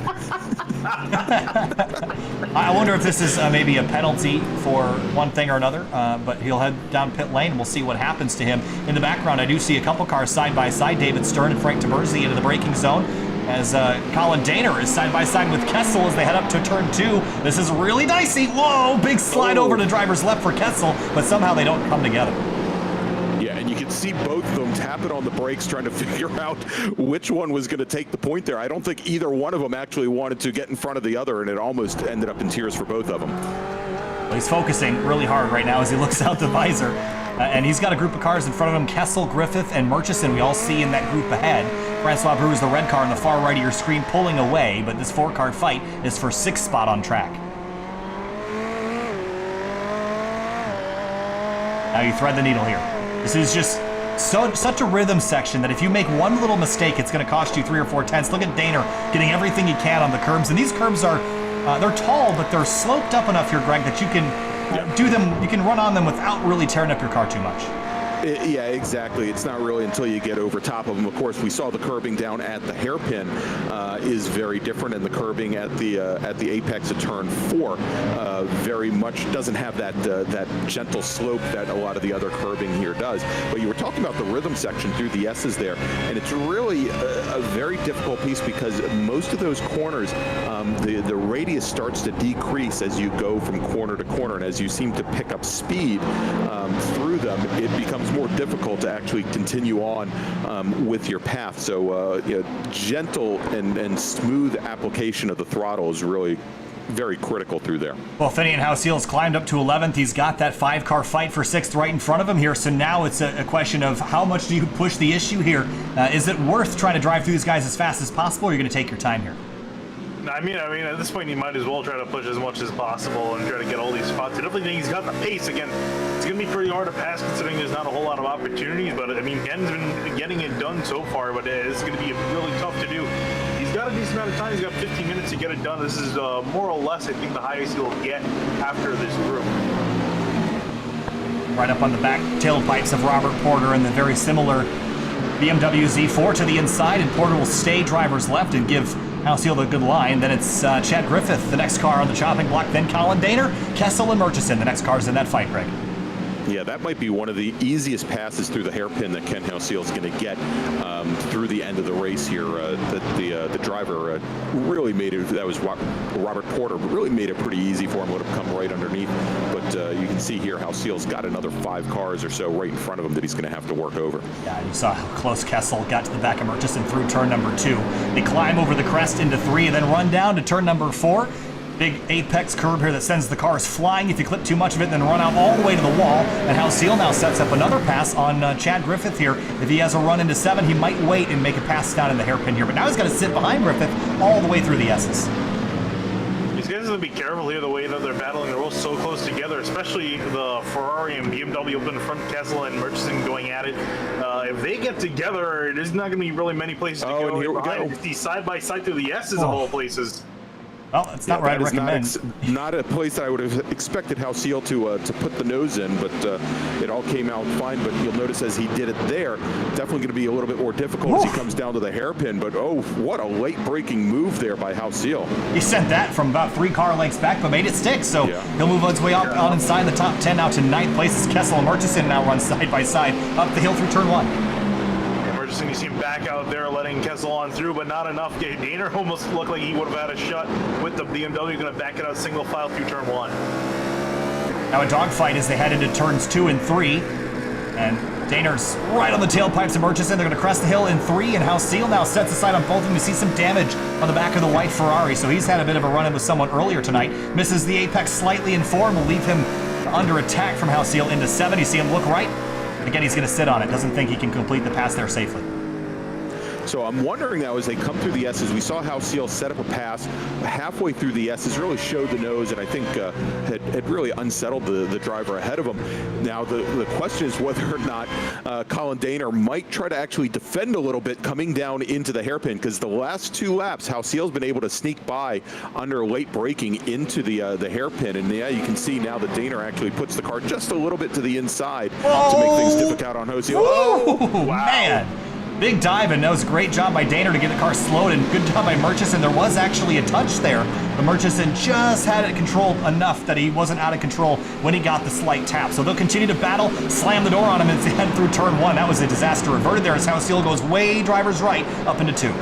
I wonder if this is maybe a penalty for one thing or another, but he'll head down pit lane and we'll see what happens to him. In the background, I do see a couple cars side by side. David Stern and Frank Taberzi into the braking zone as Colin Daner is side by side with Kessel as they head up to turn 2. This is really dicey. Whoa, big slide over to driver's left for Kessel, but somehow they don't come together. Yeah, and you can see both of them tapping on the brakes, trying to figure out which one was going to take the point there. I don't think either one of them actually wanted to get in front of the other, and it almost ended up in tears for both of them. Well, he's focusing really hard right now as he looks out the visor, and he's got a group of cars in front of him, Kessel, Griffith, and Murchison we all see in that group ahead. Francois Brou is the red car on the far right of your screen pulling away, but this 4-car fight is for 6th spot on track. Now you thread the needle here. This is just such a rhythm section that if you make one little mistake, it's going to cost you 3 or 4 tenths. Look at Daner getting everything he can on the curbs, and these curbs are they're tall, but they're sloped up enough here, Greg, that you can do them. You can run on them without really tearing up your car too much. Yeah, exactly. It's not really until you get over top of them. Of course, we saw the curbing down at the hairpin is very different, and the curbing at the apex of turn 4 very much doesn't have that gentle slope that a lot of the other curbing here does. But you were talking about the rhythm section through the S's there, and it's really a very difficult piece because most of those corners, the radius starts to decrease as you go from corner to corner, and as you seem to pick up speed through them, it becomes more difficult to actually continue on with your path. So gentle and smooth application of the throttle is really very critical through there. Well, Finian House Heels climbed up to 11th. He's got that 5-car fight for 6th right in front of him here. So now it's a question of how much do you push the issue here? Is it worth trying to drive through these guys as fast as possible, or are you going to take your time here? I mean, at this point, you might as well try to push as much as possible and try to get all these spots. I definitely think he's got the pace. Again, it's going to be pretty hard to pass considering there's not a whole lot of opportunities. But, I mean, Ken's been getting it done so far, but it's going to be really tough to do. He's got a decent amount of time. He's got 15 minutes to get it done. This is more or less, I think, the highest he'll get after this group. Right up on the back tailpipes of Robert Porter and the very similar BMW Z4 to the inside, and Porter will stay driver's left and give House Heel a good line. Then it's Chad Griffith, the next car on the chopping block. Then Colin Daner, Kessel, and Murchison. The next cars in that fight, Greg. Yeah, that might be one of the easiest passes through the hairpin that Ken Halseal is going to get through the end of the race here. The driver really made it. That was Robert Porter, really made it pretty easy for him. Would have come right underneath. But you can see here Halseal's got another 5 cars or so right in front of him that he's going to have to work over. Yeah, you saw how close Kessel got to the back of Murchison through turn number 2. They climb over the crest into 3 and then run down to turn number 4. Big apex curve here that sends the cars flying if you clip too much of it, then run out all the way to the wall. And Halseal now sets up another pass on Chad Griffith here. If he has a run into 7, he might wait and make a pass down in the hairpin here. But now he's got to sit behind Griffith all the way through the S's. These guys have to be careful here the way that they're battling. They're all so close together, especially the Ferrari and BMW up in front, Kessel and Murchison going at it. If they get together, there's not going to be really many places to go. And here we go. See side by side through the S's of all places. Well, it's not what I'd recommend. Not a place that I would have expected Halseal to put the nose in, but it all came out fine. But you'll notice as he did it there, definitely going to be a little bit more difficult as he comes down to the hairpin. But oh, what a late breaking move there by Halseal. He sent that from about 3 car lengths back, but made it stick. So he'll move his way up on inside the top 10 now to 9th place as Kessel and Murchison now run side by side up the hill through turn 1. You see him back out there letting Kessel on through, but not enough. Daner almost looked like he would have had a shot with the BMW. Going to back it out single file through turn 1. Now a dogfight as they head into turns 2 and 3. And Daner's right on the tailpipes of Murchison. They're going to crest the hill in 3, and Halseal now sets aside on both of them. We see some damage on the back of the white Ferrari, so he's had a bit of a run-in with someone earlier tonight. Misses the apex slightly in 4 and will leave him under attack from Halseal into 7. You see him look right. Again, he's going to sit on it. Doesn't think he can complete the pass there safely. So I'm wondering now as they come through the S's, we saw Halseal set up a pass halfway through the S's, really showed the nose, and I think had really unsettled the driver ahead of him. Now the question is whether or not Colin Daner might try to actually defend a little bit coming down into the hairpin, because the last 2 laps, Halseal's been able to sneak by under late braking into the hairpin, and yeah, you can see now that Daner actually puts the car just a little bit to the inside to make things difficult on Halseal. Oh, wow. Man. Big dive, and that was a great job by Daner to get the car slowed, and good job by Murchison. There was actually a touch there, but Murchison just had it controlled enough that he wasn't out of control when he got the slight tap. So they'll continue to battle, slam the door on him as they head through turn 1. That was a disaster averted there as Halseal goes way driver's right up into 2.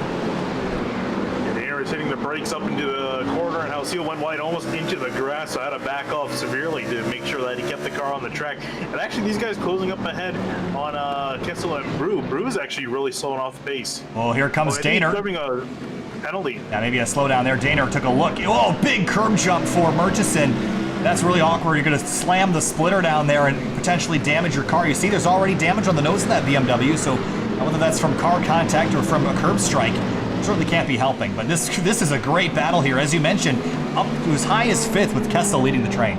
Daner is hitting the brakes up into the corner, and Halseal went wide almost into the grass, so I had to back off severely to make sure that he kept the car on the track. And actually, these guys closing up ahead on Kessel and Brew. Brew's actually really slowing off the pace. Well, here comes Daner. Serving a penalty. Yeah, maybe a slowdown there. Daner took a look. Oh, big curb jump for Murchison. That's really awkward. You're going to slam the splitter down there and potentially damage your car. You see there's already damage on the nose of that BMW, so whether that's from car contact or from a curb strike, certainly can't be helping. But this is a great battle here. As you mentioned, up to as high as 5th with Kessel leading the train.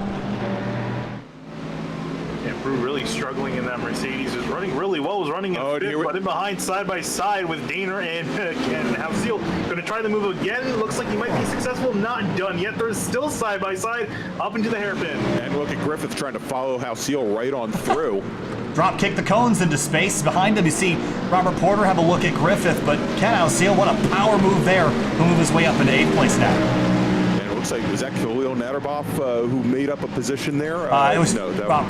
Yeah, Brew really struggling in that Mercedes. Was running really well. Was running in 5th, but in behind side by side with Daner and Halseal. Going to try to move again. Looks like he might be successful. Not done yet. There's still side by side up into the hairpin. And look at Griffith trying to follow Halseal right on through. Drop kick the cones into space. Behind him, you see Robert Porter have a look at Griffith, but Ken Halseal, what a power move there. He'll move his way up into 8th place now. And it looks like, was that Khalil Naderboff who made up a position there? It was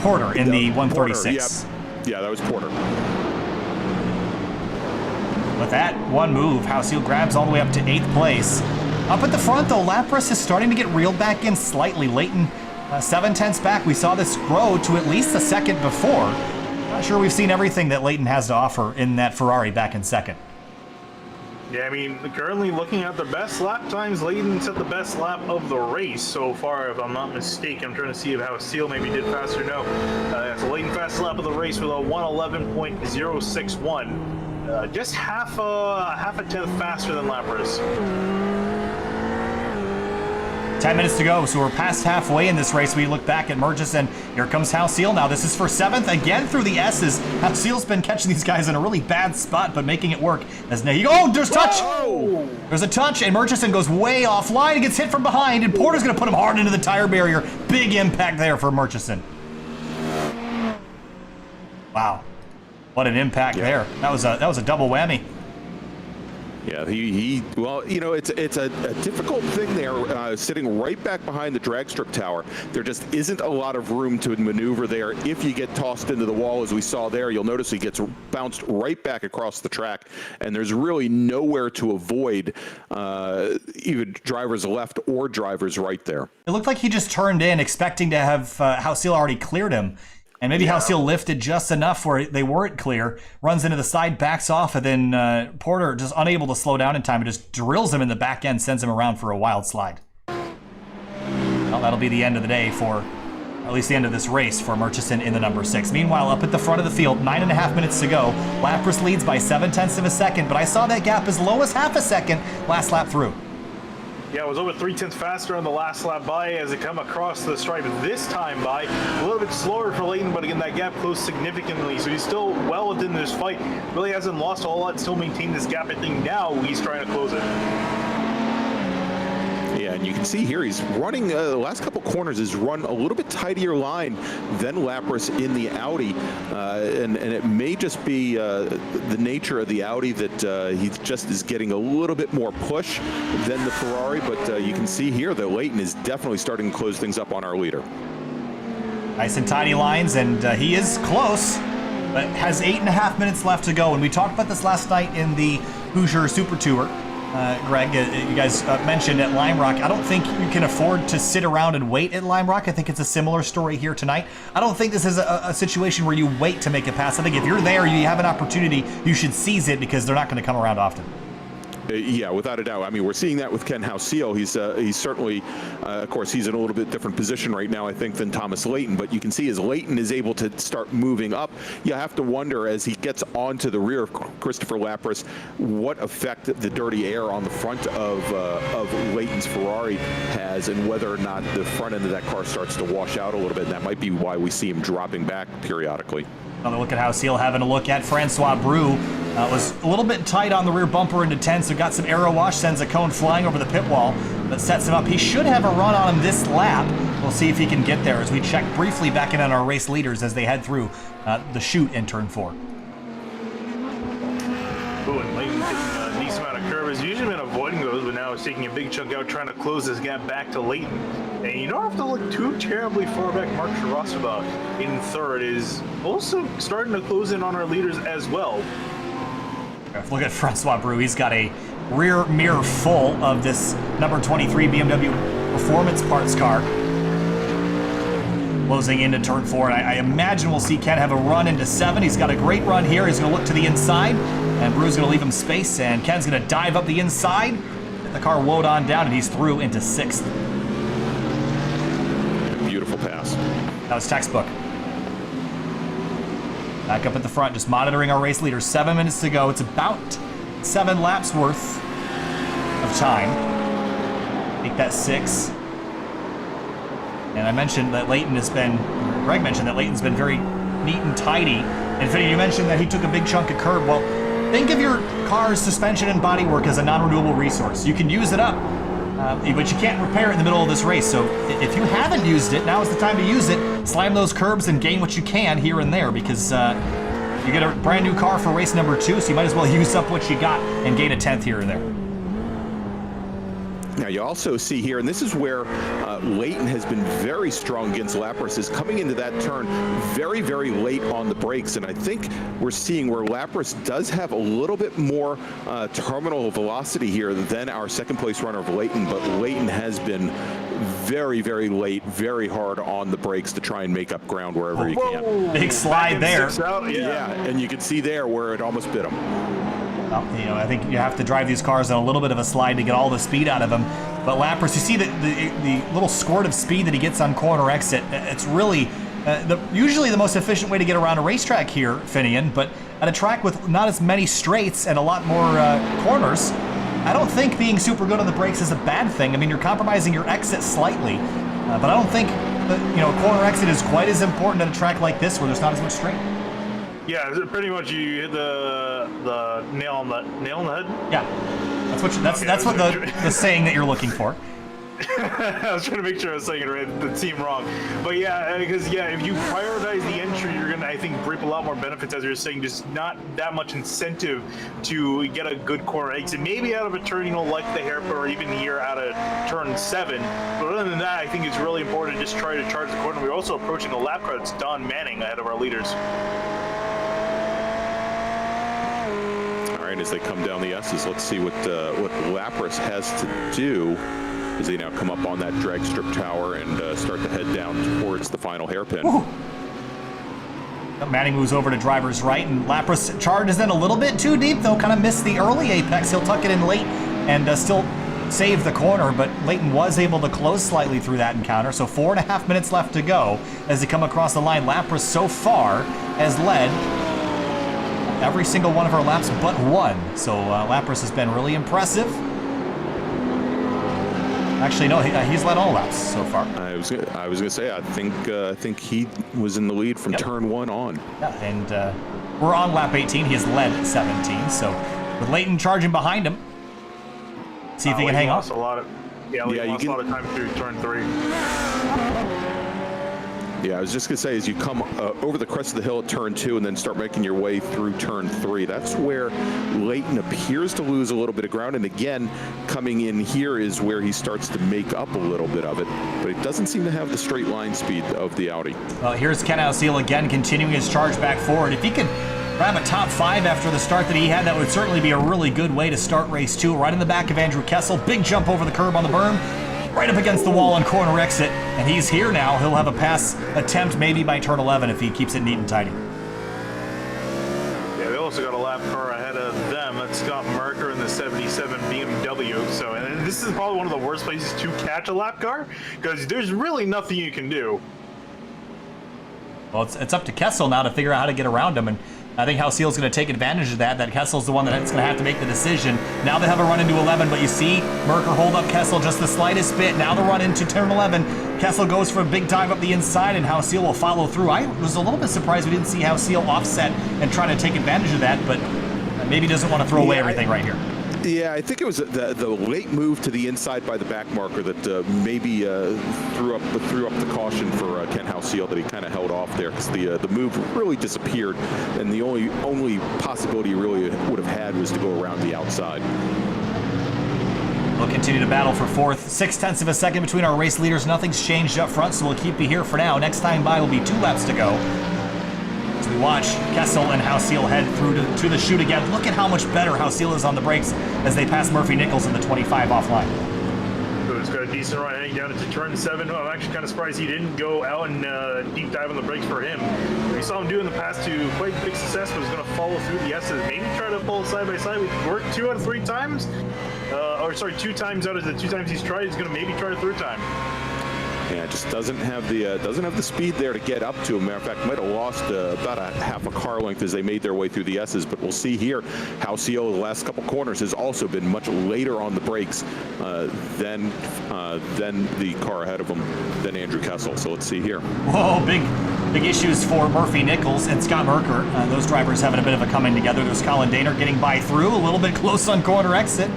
Porter in the 136. Porter, yeah, that was Porter. With that one move, Halseal grabs all the way up to 8th place. Up at the front, though, Lapras is starting to get reeled back in slightly. Leighton, 7/10 back. We saw this grow to at least the second before. Not sure we've seen everything that Leighton has to offer in that Ferrari back in second. Yeah, I mean, currently looking at the best lap times, Leighton set the best lap of the race so far, if I'm not mistaken. I'm trying to see if Halseal maybe did faster. No. So Leighton fast lap of the race with a 1:11.061. Just half a tenth faster than Lapras. 10 minutes to go, so we're past halfway in this race. We look back at Murchison. Here comes Halseal now. This is for 7th, again through the S's. Halseal's been catching these guys in a really bad spot, but making it work. As now there's touch! Whoa! There's a touch, and Murchison goes way offline and gets hit from behind, and Porter's going to put him hard into the tire barrier. Big impact there for Murchison. Wow. What an impact there. That was a double whammy. Yeah, well, you know, it's a difficult thing there, sitting right back behind the drag strip tower. There just isn't a lot of room to maneuver there. If you get tossed into the wall, as we saw there, you'll notice he gets bounced right back across the track, and there's really nowhere to avoid even drivers left or drivers right there. It looked like he just turned in expecting to have Hausiel already cleared him. And maybe Hausiel lifted just enough where they weren't clear, runs into the side, backs off, and then Porter, just unable to slow down in time, and just drills him in the back end, sends him around for a wild slide. Well, that'll be the end of the day for, at least the end of this race for Murchison in the number 6. Meanwhile, up at the front of the field, 9.5 minutes to go, Lapras leads by 0.7 of a second, but I saw that gap as low as half a second last lap through. Yeah, it was over 0.3 faster on the last lap by as it come across the stripe this time by. A little bit slower for Leighton, but again, that gap closed significantly, so he's still well within this fight. Really hasn't lost a whole lot, still maintained this gap. I think now he's trying to close it. Yeah, and you can see here he's running the last couple corners has run a little bit tidier line than Lapras in the Audi, and it may just be the nature of the Audi that he just is getting a little bit more push than the Ferrari, but you can see here that Leighton is definitely starting to close things up on our leader. Nice and tidy lines, and he is close, but has 8.5 minutes left to go, and we talked about this last night in the Hoosier Super Tour. Greg, you guys mentioned at Lime Rock, I don't think you can afford to sit around and wait at Lime Rock. I think it's a similar story here tonight. I don't think this is a situation where you wait to make a pass. I think if you're there, you have an opportunity, you should seize it because they're not going to come around often. Yeah, without a doubt. I mean, we're seeing that with Ken Hausiel. He's certainly, of course, he's in a little bit different position right now, I think, than Thomas Leighton. But you can see as Leighton is able to start moving up, you have to wonder as he gets onto the rear of Christopher Lapras, what effect the dirty air on the front of Leighton's Ferrari has, and whether or not the front end of that car starts to wash out a little bit. And that might be why we see him dropping back periodically. Another look at Hausiel, having a look at Francois Brou. Was a little bit tight on the rear bumper into 10, so got some aero wash, sends a cone flying over the pit wall, but sets him up. He should have a run on him this lap. We'll see if he can get there as we check briefly back in on our race leaders as they head through the chute in turn 4. Oh, and Leighton taking a decent amount of curve. He's usually been avoiding those, but now he's taking a big chunk out, trying to close this gap back to Leighton. And you don't have to look too terribly far back. Mark Sharosova in third is also starting to close in on our leaders as well. Look at Francois Brou. He's got a rear mirror full of this number 23 BMW Performance Parts car. Closing into turn 4. And I imagine we'll see Ken have a run into 7. He's got a great run here. He's going to look to the inside, and Brou's going to leave him space, and Ken's going to dive up the inside. Get the car woed on down, and he's through into 6th. Beautiful pass. That was textbook. Back up at the front, just monitoring our race leaders. 7 minutes to go. It's about 7 laps worth of time. Make that 6. And I mentioned that Leighton has been, Greg mentioned that Leighton's been very neat and tidy. And Finney, you mentioned that he took a big chunk of curb. Well, think of your car's suspension and bodywork as a non-renewable resource. You can use it up, but you can't repair it in the middle of this race. So if you haven't used it, now is the time to use it. Slam those curbs and gain what you can here and there, because you get a brand new car for race number 2, so you might as well use up what you got and gain a 10th here and there. Now you also see here, and this is where Leighton has been very strong against Lapras, is coming into that turn very, very late on the brakes. And I think we're seeing where Lapras does have a little bit more terminal velocity here than our second place runner of Leighton, but Leighton has been very, very late, very hard on the brakes to try and make up ground wherever he can. Big slide there. Yeah, and you can see there where it almost bit him. Well, you know, I think you have to drive these cars on a little bit of a slide to get all the speed out of them. But Lapras, you see the little squirt of speed that he gets on corner exit. It's really usually the most efficient way to get around a racetrack here, Finian. But at a track with not as many straights and a lot more corners, I don't think being super good on the brakes is a bad thing. I mean, you're compromising your exit slightly, but I don't think that, corner exit is quite as important at a track like this where there's not as much straight. Yeah, pretty much you hit the nail on the head. Yeah, that's what the saying that you're looking for. I was trying to make sure I was saying it right, the team wrong. But yeah, because if you prioritize the entry, you're gonna, I think, reap a lot more benefits, as you're saying, just not that much incentive to get a good corner exit. Maybe out of a turn, like the hairpin, or even here out of turn 7. But other than that, I think it's really important to just try to charge the corner. We're also approaching the lap car. It's Don Manning ahead of our leaders. All right, as they come down the S's, let's see what Lapras has to do as they now come up on that drag strip tower and start to head down towards the final hairpin. Ooh. Manning moves over to driver's right, and Lapras charges in a little bit too deep, though. Kind of missed the early apex. He'll tuck it in late and still save the corner, but Leighton was able to close slightly through that encounter. So 4.5 minutes left to go as they come across the line. Lapras so far has led every single one of our laps but one. So Lapras has been really impressive. Actually, no, he's led all laps so far. I was gonna say, I think he was in the lead from turn 1 on. Yeah, and we're on lap 18. He has led 17. So with Leighton charging behind him, see if he can hang on. Lost a lot of time through turn 3. Yeah, I was just gonna say, as you come over the crest of the hill at turn 2 and then start making your way through turn 3, that's where Leighton appears to lose a little bit of ground. And again, coming in here is where he starts to make up a little bit of it, but he doesn't seem to have the straight line speed of the Audi. Well, here's Ken Ausiel again, continuing his charge back forward. If he could grab a top 5 after the start that he had, that would certainly be a really good way to start race 2. Right in the back of Andrew Kessel, big jump over the curb on the berm, right up against the wall on corner exit, and he's here now. He'll have a pass attempt maybe by turn 11 if he keeps it neat and tidy. Yeah, they also got a lap car ahead of them. That's Scott Merker in the 77 BMW. So, and this is probably one of the worst places to catch a lap car, because there's really nothing you can do. Well, it's up to Kessel now to figure out how to get around him, and I think Ausiel's going to take advantage of that. That Kessel's the one that's going to have to make the decision. Now they have a run into 11, but you see Merker hold up Kessel just the slightest bit. Now the run into turn 11. Kessel goes for a big dive up the inside, and Ausiel will follow through. I was a little bit surprised we didn't see Ausiel offset and try to take advantage of that, but maybe doesn't want to throw away everything right here. Yeah, I think it was the late move to the inside by the back marker that maybe threw up the caution for Ken Ausiel, that he kind of held off there, because the move really disappeared, and the only possibility he really would have had was to go around the outside. We'll continue to battle for 4th. 0.6 of a second between our race leaders. Nothing's changed up front, so we'll keep you here for now. Next time by will be 2 laps to go. As we watch Kessel and Ausiel head through to the chute again. Look at how much better Ausiel is on the brakes as they pass Murphy Nichols in the 25 offline. So it's got a decent run heading down into turn 7. I'm actually kind of surprised he didn't go out and deep dive on the brakes for him. We saw him do in the past to quite big success, but was going to follow through the S's. Maybe try to pull side by side. We've worked 2 out of 3 times. 2 times out of the 2 times he's tried. He's going to maybe try a 3rd time. Yeah, just doesn't have the speed there to get up to him. Matter of fact, might have lost about a half a car length as they made their way through the S's. But we'll see here, Ausiel, the last couple corners, has also been much later on the brakes than the car ahead of him, than Andrew Kessel. So let's see here. Whoa, big issues for Murphy Nichols and Scott Merker. Those drivers having a bit of a coming together. There's Colin Daner getting by through, a little bit close on corner exit.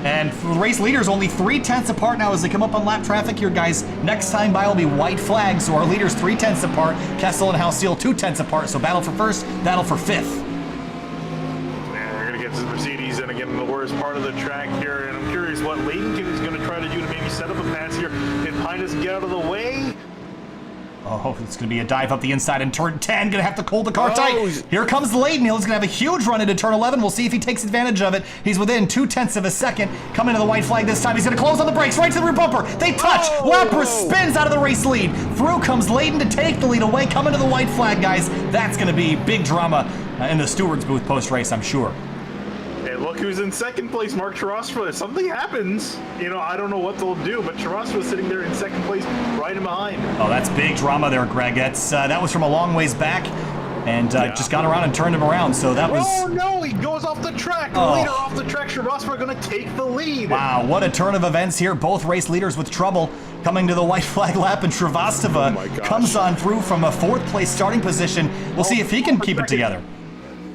And for the race leaders, only 3/10 apart now as they come up on lap traffic here, guys. Next time by will be white flags, so our leaders 3/10 apart. Kessel and Ausiel 2/10 apart, so battle for 1st, battle for 5th. Man, we're going to get to the Mercedes and again the worst part of the track here, and I'm curious what Leighton is going to try to do to maybe set up a pass here. If Pinus get out of the way. Oh, it's going to be a dive up the inside in turn 10. Going to have to hold the car tight. Here comes Leighton. He's going to have a huge run into turn 11. We'll see if he takes advantage of it. He's within 0.2 of a second. Coming to the white flag this time. He's going to close on the brakes right to the rear bumper. They touch. Lapras spins out of the race lead. Through comes Leighton to take the lead away. Coming to the white flag, guys. That's going to be big drama in the steward's booth post-race, I'm sure. Hey, look who's in 2nd place, Mark Chirostra. If something happens, I don't know what they'll do, but Chirostra sitting there in 2nd place, right in behind. Oh, that's big drama there, Greg. That was from a long ways back, and just got around and turned him around, so that was... Oh, no, he goes off the track. Oh. Later off the track, Chirostra going to take the lead. Wow, what a turn of events here. Both race leaders with trouble coming to the white flag lap, and Shrivastava comes on through from a 4th place starting position. We'll see if he can keep it together.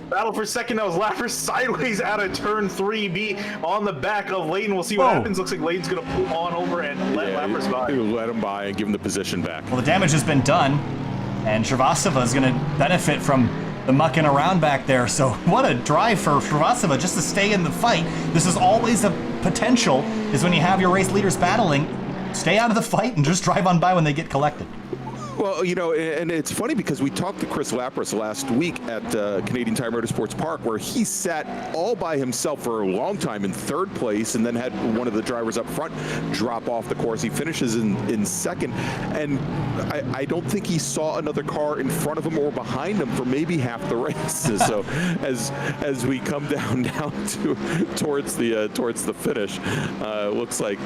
Battle for second now is Lapras sideways out of turn 3B on the back of Leighton. We'll see what happens. Looks like Leighton's going to pull on over and let Lapras by. Let him by and give him the position back. Well, the damage has been done, and Shrivastava is going to benefit from the mucking around back there. So what a drive for Shrivastava just to stay in the fight. This is always a potential, is when you have your race leaders battling, stay out of the fight and just drive on by when they get collected. Well, you know, and it's funny because we talked to Chris Lapras last week at Canadian Tire Motorsports Park, where he sat all by himself for a long time in third place and then had one of the drivers up front drop off the course. He finishes in second, and I don't think he saw another car in front of him or behind him for maybe half the race. So as we come down towards the finish, looks like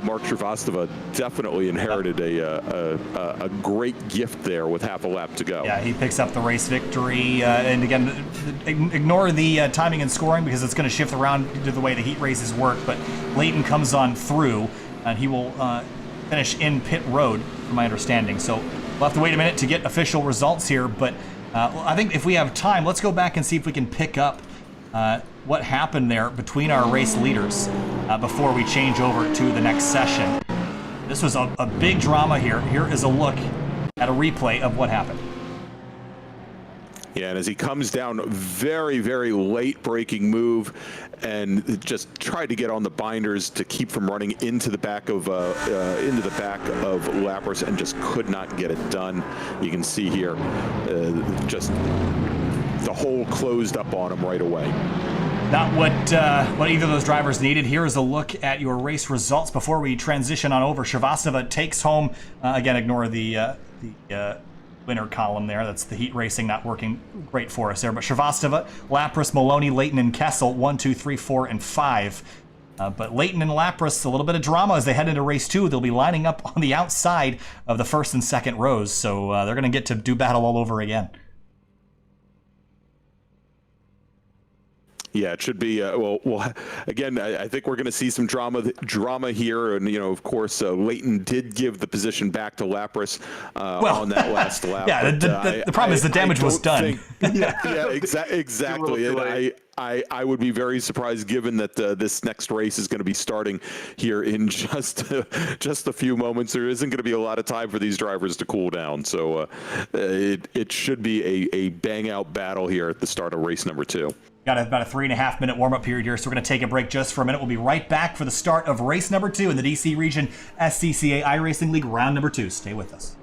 Mark Shrivastava definitely inherited a great gift there with half a lap to go. Yeah, he picks up the race victory. And again, ignore the timing and scoring because it's going to shift around to the way the heat races work. But Leighton comes on through, and he will finish in pit road, from my understanding. So we'll have to wait a minute to get official results here. But I think if we have time, let's go back and see if we can pick up what happened there between our race leaders before we change over to the next session. This was a big drama here. Here is a look at a replay of what happened. Yeah, and as he comes down, very, very late braking move, and just tried to get on the binders to keep from running into the back of Lapras, and just could not get it done. You can see here, just the hole closed up on him right away. Not what either of those drivers needed. Here is a look at your race results before we transition on over. Shrivastava takes home, again, ignore the winner column there. That's the heat racing not working great for us there. But Shrivastava, Lapras, Maloney, Leighton, and Kessel, 1, 2, 3, 4, and 5. But Leighton and Lapras, a little bit of drama as they head into race 2. They'll be lining up on the outside of the first and second rows, so they're going to get to do battle all over again. Yeah, it should be. Well, again, I think we're going to see some drama here, and of course, Leighton did give the position back to Lapras on that last lap. Yeah, the problem is the damage was done. Exactly. And I would be very surprised, given that this next race is going to be starting here in just a few moments. There isn't going to be a lot of time for these drivers to cool down, so it should be a bang out battle here at the start of race number 2. Got about a 3.5 minute warm-up period here, so we're going to take a break just for a minute. We'll be right back for the start of race number 2 in the DC Region SCCA iRacing League round number 2. Stay with us.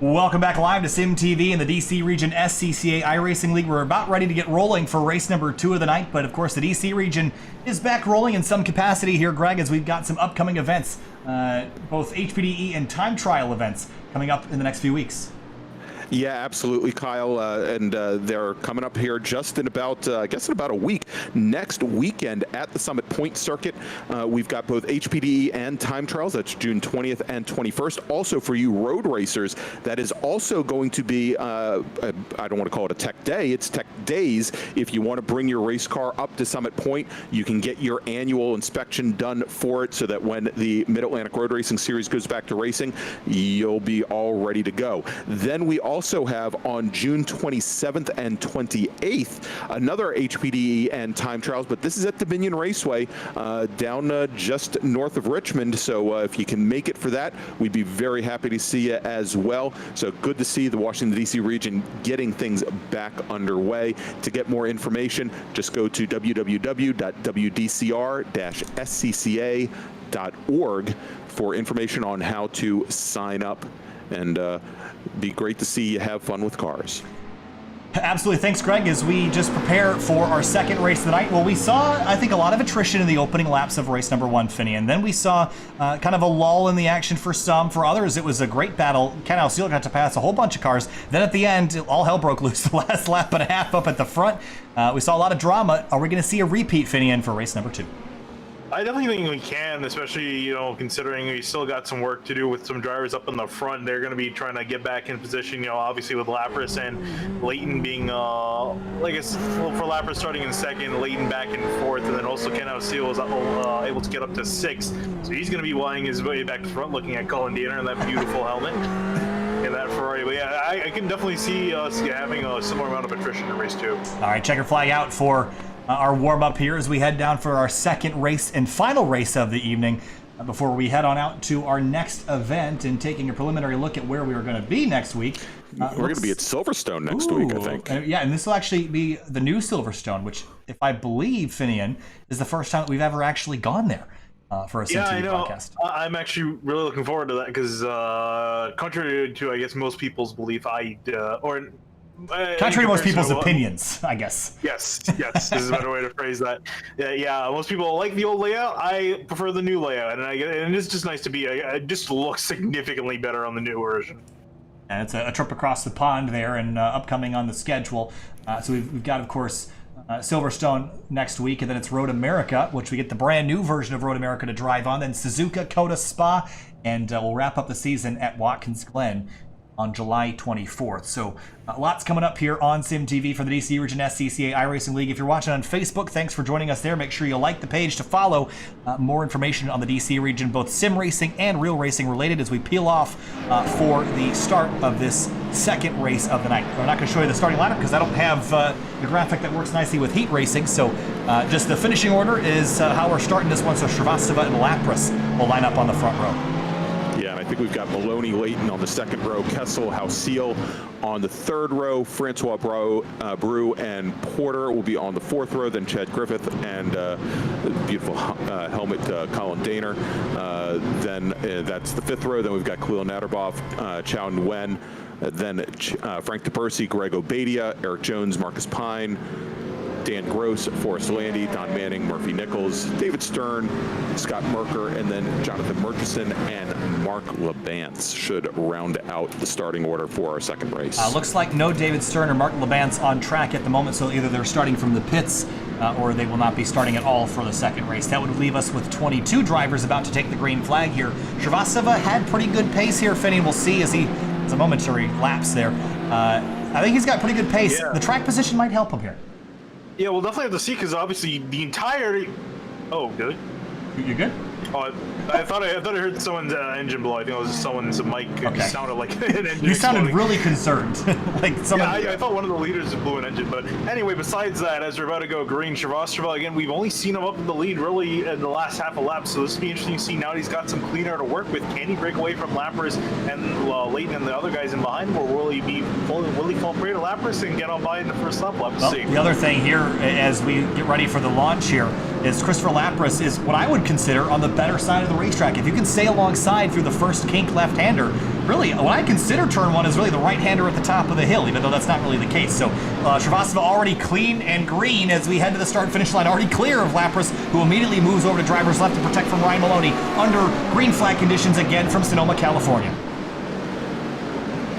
Welcome back live to SimTV in the DC Region SCCA iRacing League. We're about ready to get rolling for race number 2 of the night, but of course the DC Region is back rolling in some capacity here, Greg, as we've got some upcoming events, both HPDE and time trial events coming up in the next few weeks. Yeah, absolutely, Kyle. And they're coming up here just in about, I guess, in about a week. Next weekend at the Summit Point Circuit, we've got both HPDE and time trials. That's June 20th and 21st. Also, for you road racers, that is also going to be, I don't want to call it a tech day, it's tech days. If you want to bring your race car up to Summit Point, you can get your annual inspection done for it so that when the Mid-Atlantic Road Racing Series goes back to racing, you'll be all ready to go. Then we also have on June 27th and 28th another HPDE and time trials, but this is at Dominion Raceway down just north of Richmond. So if you can make it for that, we'd be very happy to see you as well. So good to see the Washington, D.C. region getting things back underway. To get more information, just go to www.wdcr-scca.org for information on how to sign up, and be great to see you have fun with cars. Absolutely. Thanks, Greg. As we just prepare for our second race of the night, well, we saw, I think, a lot of attrition in the opening laps of race number 1, Finney, and then we saw kind of a lull in the action for some. For others, it was a great battle. Ken Alciel got to pass a whole bunch of cars. Then at the end, all hell broke loose the last lap and a half up at the front. We saw a lot of drama. Are we going to see a repeat, Finney, for race number 2? I definitely think we can, especially, considering we still got some work to do with some drivers up in the front. They're going to be trying to get back in position, obviously with Lapras and Leighton being, for Lapras starting in second, Leighton back in fourth, and then also Ken Alciel was able to get up to 6th. So he's going to be wying his way back to front, looking at Colin Diener in that beautiful helmet in that Ferrari. But yeah, I can definitely see us having a similar amount of attrition in race 2. All right, checker flag out for our warm-up here as we head down for our second race and final race of the evening before we head on out to our next event and taking a preliminary look at where we are going to be next week. We're going to be at Silverstone next week, I think. Yeah, and this will actually be the new Silverstone, which, if I believe, Finian, is the first time that we've ever actually gone there for a CTV podcast. I'm actually really looking forward to that because contrary to, I guess, most people's belief, contrary to most people's opinions, I guess. Yes, this is a better way to phrase that. Yeah, most people like the old layout. I prefer the new layout, and it's just nice to be. It just looks significantly better on the new version. And it's a trip across the pond there, and upcoming on the schedule. So we've got, of course, Silverstone next week, and then it's Road America, which we get the brand new version of Road America to drive on. Then Suzuka, Coda, Spa, and we'll wrap up the season at Watkins Glen on July 24th. So lots coming up here on SimTV for the DC Region SCCA iRacing League. If you're watching on Facebook, thanks for joining us there. Make sure you like the page to follow more information on the DC region, both sim racing and real racing related, as we peel off for the start of this second race of the night. I'm not going to show you the starting lineup because I don't have the graphic that works nicely with heat racing. So just the finishing order is how we're starting this one. So Shrivastava and Lapras will line up on the front row. Yeah, and I think we've got Maloney, Leighton on the second row, Kessel, Alciel on the third row, Francois Brew and Porter will be on the fourth row, then Chad Griffith and beautiful helmet Colin Daner. Then that's the fifth row. Then we've got Khalil Naderbov, Chow Nguyen, then Frank DePercy, Greg Obadia, Eric Jones, Marcus Pine, Dan Gross, Forrest Landy, Don Manning, Murphy Nichols, David Stern, Scott Merker, and then Jonathan Murchison and Mark LeBance should round out the starting order for our second race. Looks like no David Stern or Mark LeBance on track at the moment, so either they're starting from the pits or they will not be starting at all for the second race. That would leave us with 22 drivers about to take the green flag here. Shrivastava had pretty good pace here, Finney. We'll see as he has a momentary lapse there. I think he's got pretty good pace. Yeah. The track position might help him here. Yeah, we'll definitely have to see because obviously the entire. Oh, good. You good? Oh, I thought I heard someone's engine blow. I think it was just someone's mic. Okay. It sounded like an engine. You sounded really concerned. Like someone. Yeah, I thought one of the leaders blew an engine. But anyway, besides that, as we're about to go green, Shrivastava, again, we've only seen him up in the lead really in the last half a lap. So this will be interesting to see now that he's got some clean air to work with. Can he break away from Lapras and Leighton and the other guys in behind him, or will he fall prey to Lapras and get on by in the first lap? We'll see. The other thing here, as we get ready for the launch here, is Christopher Lapras is what I would consider on the better side of the racetrack. If you can stay alongside through the first kink left-hander, really what I consider turn one is really the right-hander at the top of the hill, even though that's not really the case. So Shrivastava already clean and green as we head to the start-finish line, already clear of Lapras, who immediately moves over to driver's left to protect from Ryan Maloney under green flag conditions again from Sonoma, California.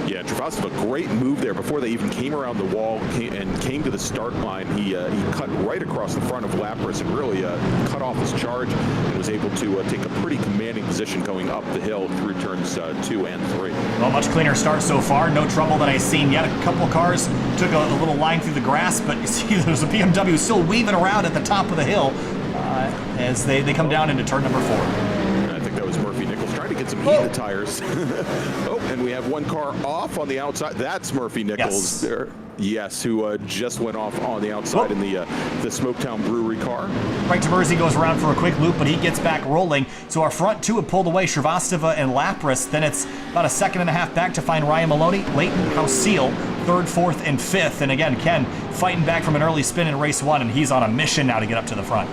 Yeah, Shrivastava, a great move there before they even came around the wall and came to the start line. He cut right across the front of Lapras and really cut off his charge and was able to take a pretty commanding position going up the hill through turns 2 and 3. Well, much cleaner start so far. No trouble that I've seen yet. A couple of cars took a little line through the grass, but you see there's a BMW still weaving around at the top of the hill as they come down into turn number 4. I think that was Murphy Nichols trying to get some heat in the tires. Oh, and we have one car off on the outside. That's Murphy Nichols there. Yes, who just went off on the outside in the Smoketown Brewery car. Right, Mersey goes around for a quick loop, but he gets back rolling. So our front 2 have pulled away, Shrivastava and Lapras. Then it's about a 1.5 seconds back to find Ryan Maloney, Leighton, Hauseal, 3rd, 4th, and 5th. And again, Ken fighting back from an early spin in race 1, and he's on a mission now to get up to the front.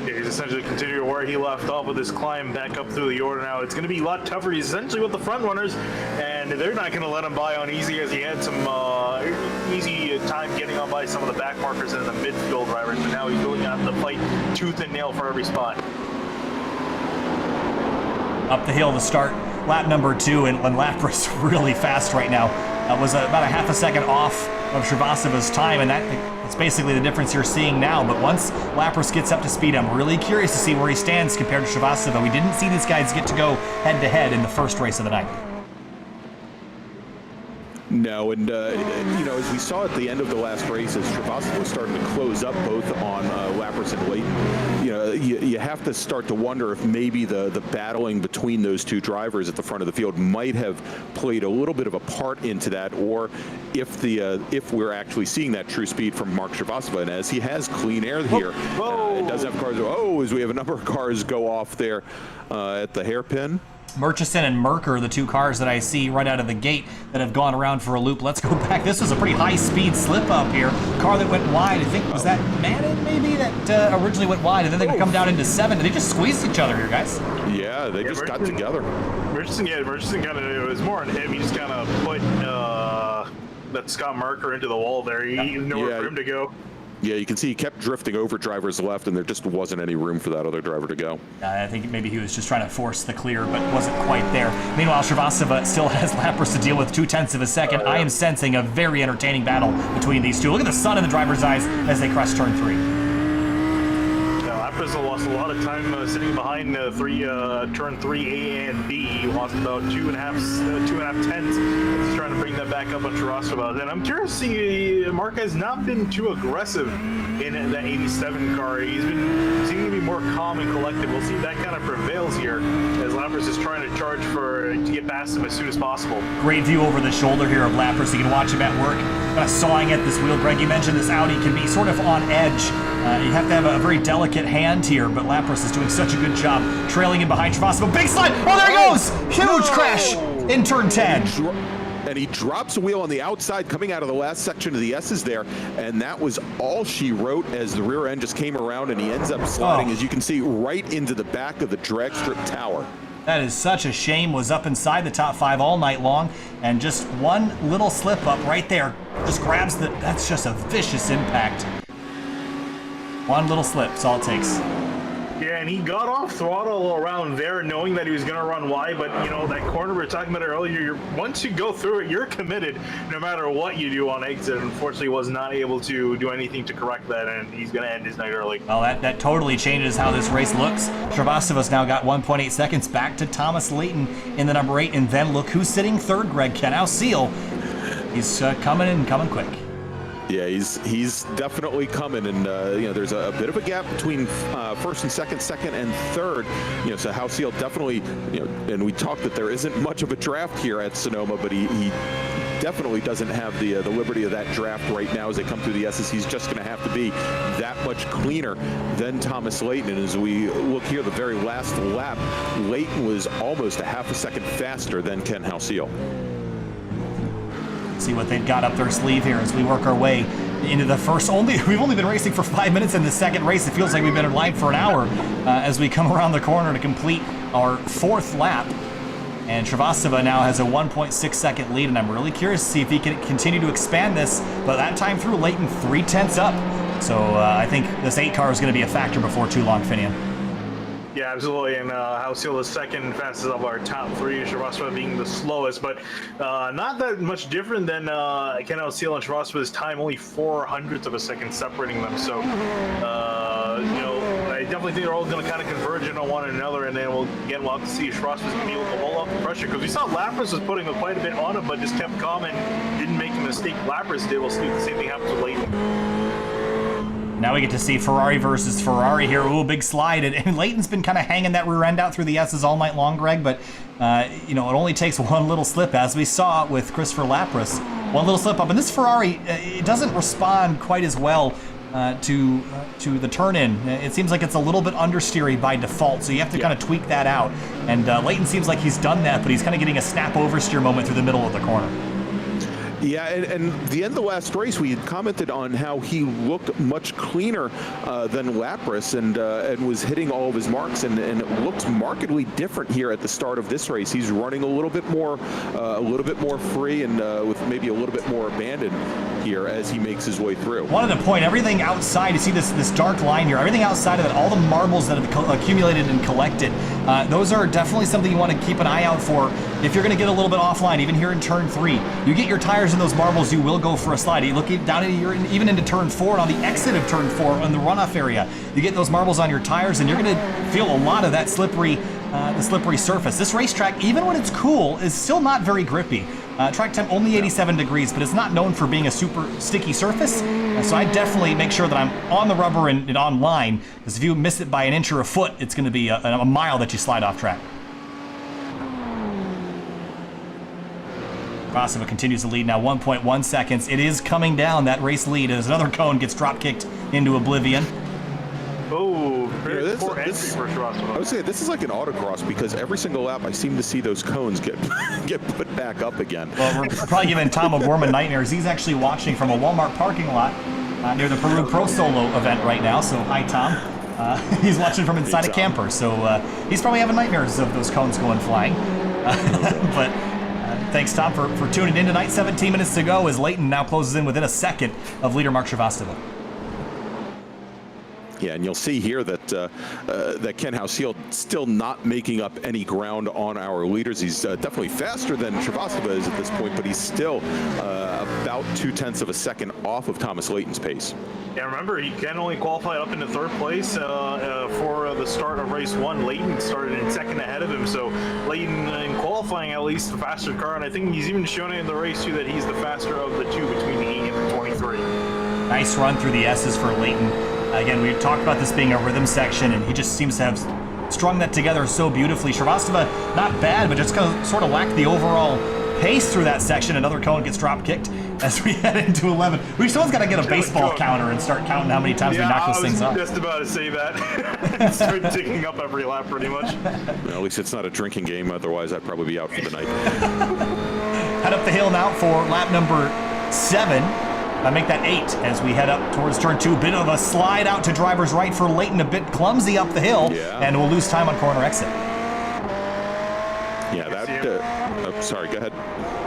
Yeah, he's essentially continuing where he left off with his climb back up through the order now. It's going to be a lot tougher. He's essentially with the front runners, and they're not going to let him by on easy, as he had some easy time getting on by some of the back markers and the midfield drivers, but now he's really going to have to fight tooth and nail for every spot. Up the hill to start lap number 2, and Lapras really fast right now. Was about a 0.5 seconds off of Shrivastava's time, and that's basically the difference you're seeing now. But once Lapras gets up to speed, I'm really curious to see where he stands compared to Shrivastava. We didn't see these guys get to go head-to-head in the first race of the night. No, and as we saw at the end of the last race, as Shrivastava was starting to close up both on Lapras and Leighton, you have to start to wonder if maybe the battling between those 2 drivers at the front of the field might have played a little bit of a part into that, or if we're actually seeing that true speed from Mark Shrivastava. And as he has clean air here, it does have cars. As we have a number of cars go off there at the hairpin. Murchison and Merker, the 2 cars that I see right out of the gate that have gone around for a loop. Let's go back. This was a pretty high-speed slip up here. Car that went wide. I think, was that Madden maybe that originally went wide, and then they could come down into 7. They just squeezed each other here, guys. Yeah, they just got together. Murchison kind of, it was more on him. He just kind of put that Scott Merker into the wall there. He had nowhere for him to go. Yeah, you can see he kept drifting over drivers left, and there just wasn't any room for that other driver to go. I think maybe he was just trying to force the clear, but wasn't quite there. Meanwhile, Shrivastava still has Lapras to deal with 0.2 seconds. I am sensing a very entertaining battle between these 2. Look at the sun in the driver's eyes as they crest turn 3. Lapras lost a lot of time sitting behind turn 3A and B. He lost about 2.5 tenths. He's trying to bring that back up on Shrivastava. And I'm curious to see, Mark has not been too aggressive in that 87 car. He's been seeming to be more calm and collected. We'll see if that kind of prevails here as Lapras is trying to charge to get past him as soon as possible. Great view over the shoulder here of Lapras. You can watch him at work, kind of sawing at this wheel. Greg, you mentioned this Audi can be sort of on edge. You have to have a very delicate hand here, but Lapras is doing such a good job trailing in behind Shrivastava. Big slide! Oh, there he goes! Huge crash in turn 10. And he drops a wheel on the outside coming out of the last section of the S's there, and that was all she wrote as the rear end just came around, and he ends up sliding, as you can see, right into the back of the drag strip tower. That is such a shame. Was up inside the top 5 all night long, and just one little slip up right there just grabs that's just a vicious impact. One little slip, that's all it takes. Yeah, and he got off throttle around there knowing that he was going to run wide, but, that corner we were talking about earlier, once you go through it, you're committed no matter what you do on exit. Unfortunately, was not able to do anything to correct that, and he's going to end his night early. Well, that totally changes how this race looks. Shrivastava's now got 1.8 seconds back to Thomas Leighton in the number 8, and then look who's sitting 3rd, Greg Kessel. He's coming quick. Yeah, he's definitely coming, and there's a bit of a gap between first and second and third. So Hauseal definitely, and we talked that there isn't much of a draft here at Sonoma, but he definitely doesn't have the liberty of that draft right now as they come through the S's. He's just going to have to be that much cleaner than Thomas Leighton. And as we look here, the very last lap, Leighton was almost a 0.5 second faster than Ken Hauseal. See what they've got up their sleeve here as we work our way into the first. We've only been racing for 5 minutes in the second race. It feels like we've been in line for an hour as we come around the corner to complete our 4th lap. And Shrivastava now has a 1.6 second lead, and I'm really curious to see if he can continue to expand this. But that time through, Leighton 0.3 up. So I think this 8 car is going to be a factor before too long, Finian. Yeah, absolutely. And Hausiel is second fastest of our top three, Shrivastava being the slowest, but not that much different than Ken Hausiel and Shrivastava's time, only 0.04 of a second separating them. So, I definitely think they're all going to kind of converge on one another, and then we'll have to see if Shrivastava's going to be able to hold off the pressure, because we saw Lapras was putting quite a bit on him, but just kept calm and didn't make a mistake. Lapras did. We'll see if the same thing happens with Leighton. Now we get to see Ferrari versus Ferrari here. Ooh, big slide. And Leighton's been kind of hanging that rear end out through the S's all night long, Greg, but, it only takes one little slip, as we saw with Christopher Lapras. One little slip up. And this Ferrari, it doesn't respond quite as well to the turn-in. It seems like it's a little bit understeery by default, so you have to kind of tweak that out. And Leighton seems like he's done that, but he's kind of getting a snap oversteer moment through the middle of the corner. Yeah, and the end of the last race, we had commented on how he looked much cleaner than Lapras and was hitting all of his marks, and it looks markedly different here at the start of this race. He's running a little bit more free and with maybe a little bit more abandon here as he makes his way through. Wanted to point everything outside. You see this dark line here. Everything outside of it, all the marbles that have accumulated and collected, those are definitely something you want to keep an eye out for if you're going to get a little bit offline, even here in turn 3. You get your tires in those marbles, you will go for a slide. You look down even into turn 4 and on the exit of turn 4 on the runoff area. You get those marbles on your tires, and you're going to feel a lot of that slippery surface. This racetrack, even when it's cool, is still not very grippy. Track temp only 87 degrees, but it's not known for being a super sticky surface. So I definitely make sure that I'm on the rubber and on line, because if you miss it by an inch or a foot, it's going to be a mile that you slide off track. Shrivastava continues to lead now, 1.1 seconds. It is coming down, that race lead, as another cone gets drop kicked into oblivion. Oh, very poor entry for Shrivastava. I would say this is like an autocross, because every single lap I seem to see those cones get put back up again. Well, we're probably giving Tom O'Gorman nightmares. He's actually watching from a Walmart parking lot near the Peru Pro Solo event right now, so hi, Tom. He's watching from inside a camper, so he's probably having nightmares of those cones going flying. But thanks, Tom, for tuning in tonight. 17 minutes to go as Leighton now closes in within a second of leader Mark Shrivastava. Yeah, and you'll see here that that Ken Hausiel still not making up any ground on our leaders. He's definitely faster than Shrivastava is at this point, but he's still about 0.2 of a second off of Thomas Leighton's pace. Yeah, remember, he can only qualify up into third place for the start of race 1. Leighton started in second ahead of him, so Leighton in qualifying at least the faster car, and I think he's even shown it in the race too that he's the faster of the two between the 8 and the 23. Nice run through the S's for Leighton. Again, we talked about this being a rhythm section, and he just seems to have strung that together so beautifully. Shrivastava, not bad, but just kind of sort of lacked the overall pace through that section. Another cone gets drop kicked as we head into 11. We've someone's got to get a baseball counter and start counting how many times we knock those things off. I was just about to say that. Start ticking up every lap pretty much. Well, at least it's not a drinking game, otherwise I'd probably be out for the night. Head up the hill now for lap number 7. Make that 8 as we head up towards turn 2. Bit of a slide out to driver's right for Leighton, a bit clumsy up the hill, and we'll lose time on corner exit. Yeah, that. Sorry, go ahead.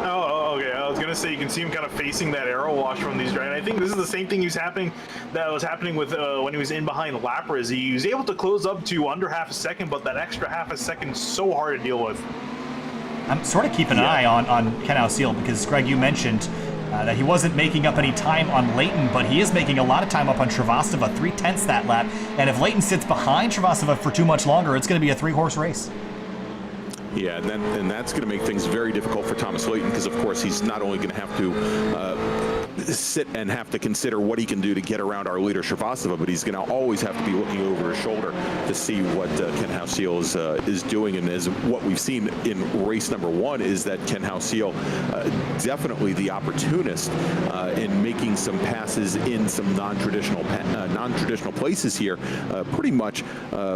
Oh, okay. I was gonna say you can see him kind of facing that arrow wash from these, right? And I think this is the same thing that was happening with when he was in behind Lapras. He was able to close up to under half a second, but that extra half a second is so hard to deal with. I'm sort of keeping an eye on Ken Hausiel, because Greg, you mentioned that he wasn't making up any time on Leighton, but he is making a lot of time up on Shrivastava, 0.3 that lap. And if Leighton sits behind Shrivastava for too much longer, it's going to be a 3-horse race. Yeah, and that's going to make things very difficult for Thomas Leighton, because, of course, he's not only going to have to sit and have to consider what he can do to get around our leader Shrivastava, but he's going to always have to be looking over his shoulder to see what Ken Hausiel is doing. And as what we've seen in race number 1 is that Ken Hausiel definitely the opportunist in making some passes in some non-traditional places here, pretty much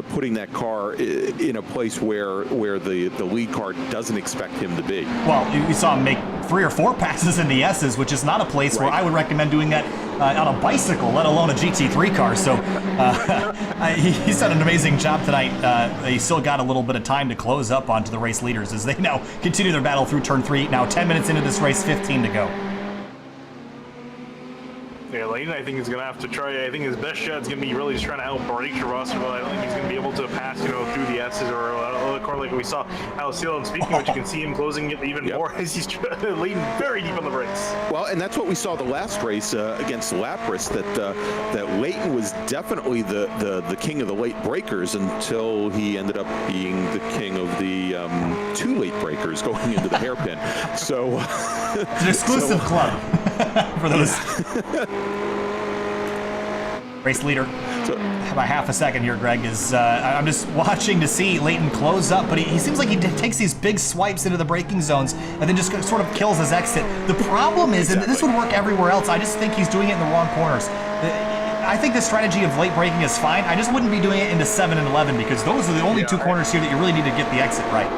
putting that car in a place where the lead car doesn't expect him to be. Well, we saw him make 3 or 4 passes in the S's, which is not a place where I would recommend doing that on a bicycle, let alone a GT3 car. So he's done an amazing job tonight. He still got a little bit of time to close up onto the race leaders as they now continue their battle through turn 3. Now 10 minutes into this race, 15 to go. Yeah, Leighton, I think, is going to have to try. I think his best shot is going to be really just trying to outbreak Shrivastava. I don't think he's going to be able to pass, through the S's or the corner like we saw Alcil. And speaking of which, you can see him closing it even more as he's Leighton very deep on the brakes. Well, and that's what we saw the last race against Lapras, that Leighton was definitely the king of the late breakers until he ended up being the king of the two late breakers going into the hairpin. So it's an exclusive club for those. Race leader. By half a second here, Greg, is I'm just watching to see Leighton close up, but he seems like he takes these big swipes into the braking zones and then just sort of kills his exit. The problem is, and this would work everywhere else, I just think he's doing it in the wrong corners. I think the strategy of late braking is fine. I just wouldn't be doing it into 7 and 11 because those are the only two corners here that you really need to get the exit right.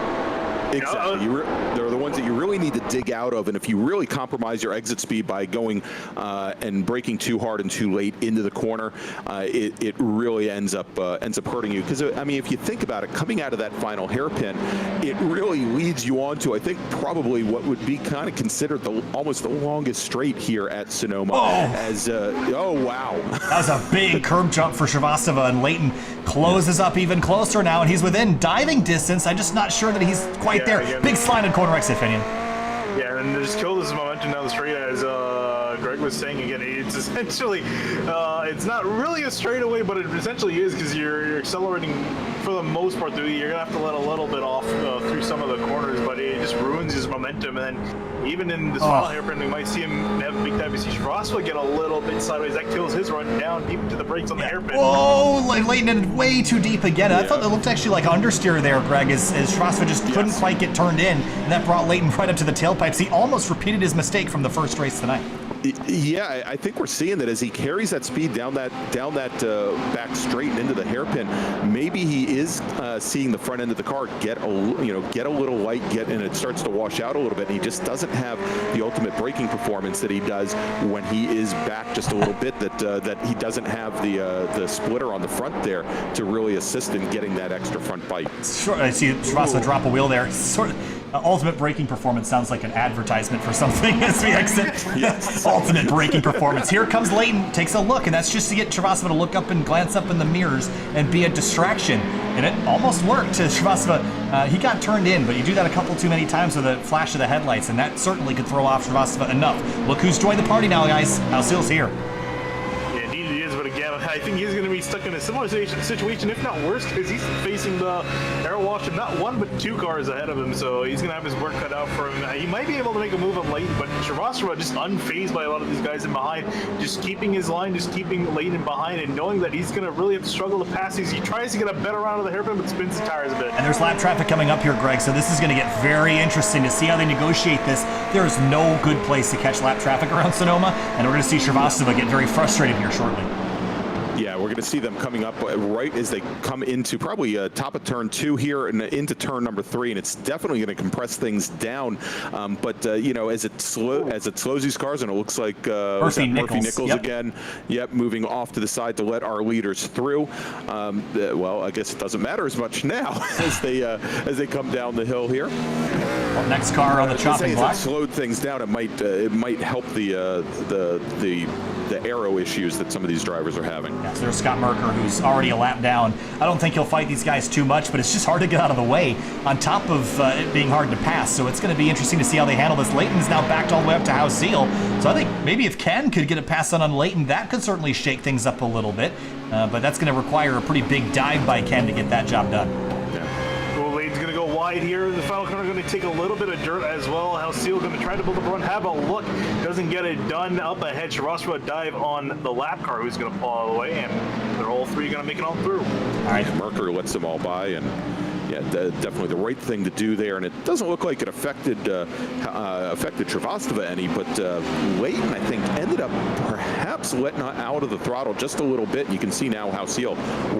Exactly. They're the ones that you really need to dig out of, and if you really compromise your exit speed by going and braking too hard and too late into the corner, it really ends up hurting you. Because I mean, if you think about it, coming out of that final hairpin, it really leads you on to, I think, probably what would be kind of considered almost the longest straight here at Sonoma. Oh wow, that was a big curb jump for Shrivastava, and Leighton closes up even closer now, and he's within diving distance. I'm just not sure that he's quite there. Again, big slide in corner exit, Finian. Yeah, and just kill this momentum down the straight, as Greg was saying again. It's essentially, it's not really a straightaway, but it essentially is, because you're accelerating for the most part. You're gonna have to let a little bit off through some of the corners, but it just ruins his momentum. And then even in this final hairpin, we might see him have a big time. We see Shrivastava get a little bit sideways. That kills his run down deep into the brakes on the hairpin. Oh, Leighton ended way too deep again. I thought it looked actually like understeer there, Greg, as Shrivastava just couldn't quite get turned in, and that brought Leighton right up to the tailpipes. He almost repeated his mistake from the first race tonight. Yeah, I think we're seeing that as he carries that speed down that back straight and into the hairpin. Maybe he is seeing the front end of the car get a little light, and it starts to wash out a little bit. And he just doesn't have the ultimate braking performance that he does when he is back just a little bit. That he doesn't have the splitter on the front there to really assist in getting that extra front bite. Sure, I see Shrivastava drop a wheel there. Sort of. Ultimate braking performance sounds like an advertisement for something as we exit. Yes. Ultimate braking performance. Here comes Leighton, takes a look, and that's just to get Shrivastava to look up and glance up in the mirrors and be a distraction. And it almost worked to Shrivastava. He got turned in, but you do that a couple too many times with a flash of the headlights, and that certainly could throw off Shrivastava enough. Look who's joined the party now, guys. Alcil's here. I think he's going to be stuck in a similar situation, if not worse, because he's facing the air wash of not one but two cars ahead of him, so he's going to have his work cut out for him. He might be able to make a move on Leighton, but Shrivastava just unfazed by a lot of these guys in behind, just keeping his line, just keeping Leighton behind, and knowing that he's going to really have to struggle to pass these. He tries to get a better round of the hairpin, but spins the tires a bit. And there's lap traffic coming up here, Greg, so this is going to get very interesting to see how they negotiate this. There is no good place to catch lap traffic around Sonoma, and we're going to see Shrivastava get very frustrated here shortly. Yeah, we're going to see them coming up right as they come into probably top of turn 2 here and into turn number 3, and it's definitely going to compress things down. But as it slows these cars, and it looks like Murphy Nichols again. Yep, moving off to the side to let our leaders through. Well, I guess it doesn't matter as much now as they come down the hill here. Well, next car on the chopping block. As it slowed things down, it might help the aero issues that some of these drivers are having. Yeah, so there's Scott Merker, who's already a lap down. I don't think he'll fight these guys too much, but it's just hard to get out of the way on top of it being hard to pass. So it's going to be interesting to see how they handle this. Leighton's now backed all the way up to Alcil. So I think maybe if Ken could get a pass on Leighton, that could certainly shake things up a little bit. But that's going to require a pretty big dive by Ken to get that job done. Going to go wide here. The final corner going to take a little bit of dirt as well. Alcil going to try to build up a run. Have a look. Doesn't get it done. Up ahead, Shrivastava dive on the lap car, who's going to pull all the way, and they're all three going to make it on through. All right, Merker lets them all by, and yeah, definitely the right thing to do there. And it doesn't look like it affected Shrivastava any, but Leighton, I think, ended up perhaps letting out of the throttle just a little bit. And you can see now Alcil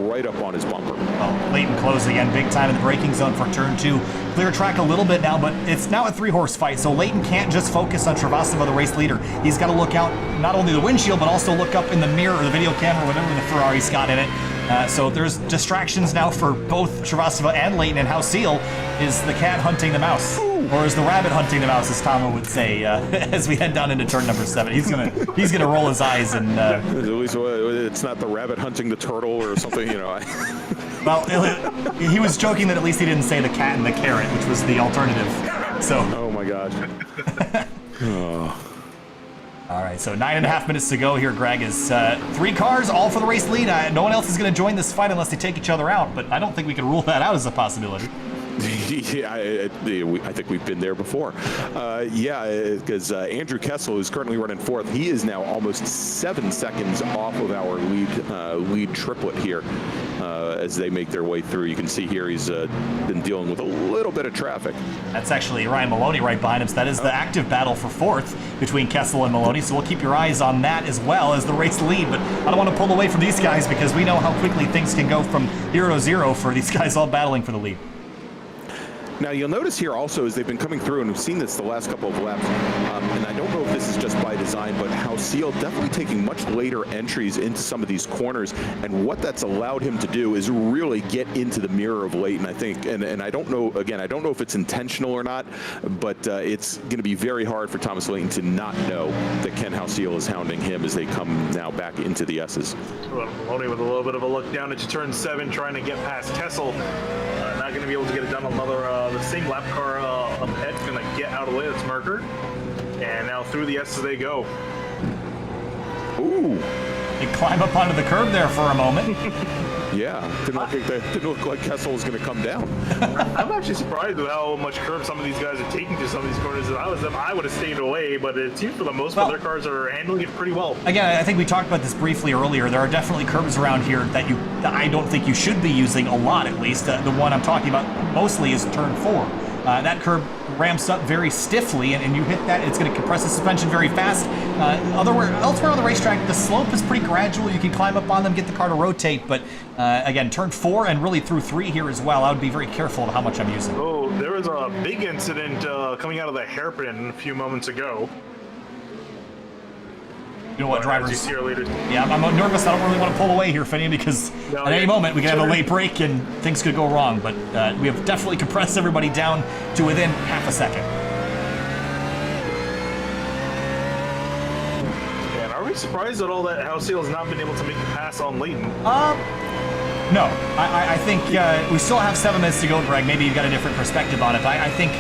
right up on his bumper. Well, Leighton closed again big time in the braking zone for turn 2. Clear track a little bit now, but it's now a 3-horse fight, so Leighton can't just focus on Shrivastava, the race leader. He's got to look out not only the windshield, but also look up in the mirror or the video camera, whatever the Ferrari's got in it. So there's distractions now for both Shrivastava and Leighton, and Hausiel is the cat hunting the mouse. Or is the rabbit hunting the mouse, as Tama would say, as we head down into turn number 7. He's gonna roll his eyes and. At least it's not the rabbit hunting the turtle or something, you know. Well, he was joking that at least he didn't say the cat and the carrot, which was the alternative. So. Oh my gosh. Oh. All right, so 9.5 minutes to go here, Greg. Is 3 cars, all for the race lead. No one else is going to join this fight unless they take each other out, but I don't think we can rule that out as a possibility. Yeah, I think we've been there before. Because Andrew Kessel, who's currently running 4th, he is now almost 7 seconds off of our lead triplet here as they make their way through. You can see here he's been dealing with a little bit of traffic. That's actually Ryan Maloney right behind him. So that is the active battle for 4th between Kessel and Maloney. So we'll keep your eyes on that as well as the race lead. But I don't want to pull away from these guys because we know how quickly things can go from 0 to 0 for these guys all battling for the lead. Now, you'll notice here also as they've been coming through, and we've seen this the last couple of laps, and I don't know if this is just by design, but Hausiel definitely taking much later entries into some of these corners, and what that's allowed him to do is really get into the mirror of Leighton, I think, and I don't know, again, I don't know if it's intentional or not, but it's going to be very hard for Thomas Leighton to not know that Ken Hausiel is hounding him as they come now back into the S's. Well, Maloney with a little bit of a look down into turn 7, trying to get past Kessel. Not going to be able to get it done. The same lap car up ahead going to get out of the way. That's Merker. And now through the S's they go. Ooh. They climb up onto the curb there for a moment. Yeah, didn't look like Kessel was going to come down. I'm actually surprised with how much curb some of these guys are taking to some of these corners. If I was them, I would have stayed away, but it seems for the most part their cars are handling it pretty well. Again, I think we talked about this briefly earlier. There are definitely curbs around here that I don't think you should be using a lot, at least. The one I'm talking about mostly is turn 4. That curb ramps up very stiffly, and you hit that, it's going to compress the suspension very fast. Elsewhere on the racetrack, the slope is pretty gradual. You can climb up on them, get the car to rotate, but again, turn 4 and really through 3 here as well. I would be very careful of how much I'm using. Oh, there was a big incident coming out of the hairpin a few moments ago. You know what, drivers? Later. Yeah, I'm nervous. I don't really want to pull away here, Finney, because at any moment we can have a late break and things could go wrong. But we have definitely compressed everybody down to within half a second. And are we surprised at all that Hausiel has not been able to make the pass on Leighton? No. I think we still have 7 minutes to go, Greg. Maybe you've got a different perspective on it. I think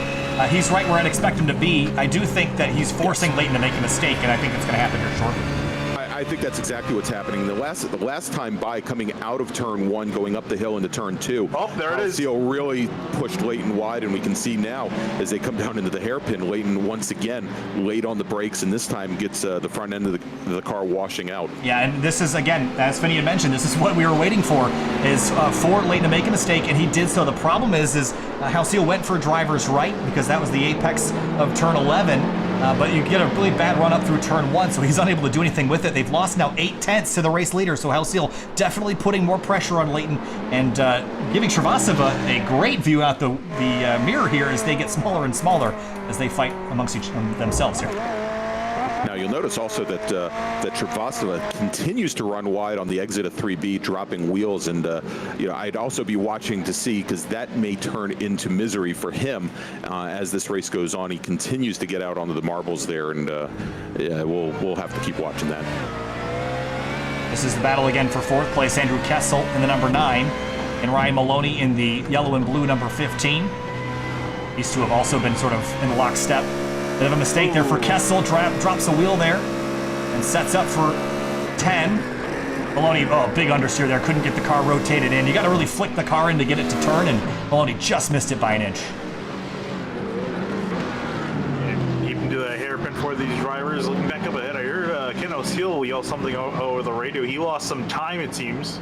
he's right where I'd expect him to be. I do think that he's forcing Leighton to make a mistake, and I think it's going to happen here shortly. I think that's exactly what's happening. The last time by, coming out of turn 1, going up the hill into turn 2. Oh, there it is. Hausiel really pushed Leighton wide, and we can see now as they come down into the hairpin, Leighton once again laid on the brakes, and this time gets the front end of the car washing out. Yeah, and this is, again, as Finney had mentioned, this is what we were waiting for, is for Leighton to make a mistake, and he did so. The problem is Hausiel went for driver's right because that was the apex of turn 11. But you get a really bad run up through turn 1, so he's unable to do anything with it. They've lost now 8 tenths to the race leader, so Hausiel definitely putting more pressure on Leighton and giving Shrivastava a great view out the mirror here as they get smaller and smaller as they fight amongst themselves here. Now you'll notice also that Shrivastava continues to run wide on the exit of 3B, dropping wheels, and I'd also be watching to see, because that may turn into misery for him as this race goes on. He continues to get out onto the marbles there, and we'll have to keep watching that. This is the battle again for 4th place. Andrew Kessel in the number 9, and Ryan Maloney in the yellow and blue number 15. These two have also been sort of in lockstep. Bit of a mistake there for Kessel, drops a wheel there and sets up for 10. Maloney, big understeer there, couldn't get the car rotated in. You got to really flick the car in to get it to turn, and Maloney just missed it by an inch. Even to the hairpin for these drivers. Looking back up ahead, I heard Ken Hausiel yell something over the radio. He lost some time, it seems.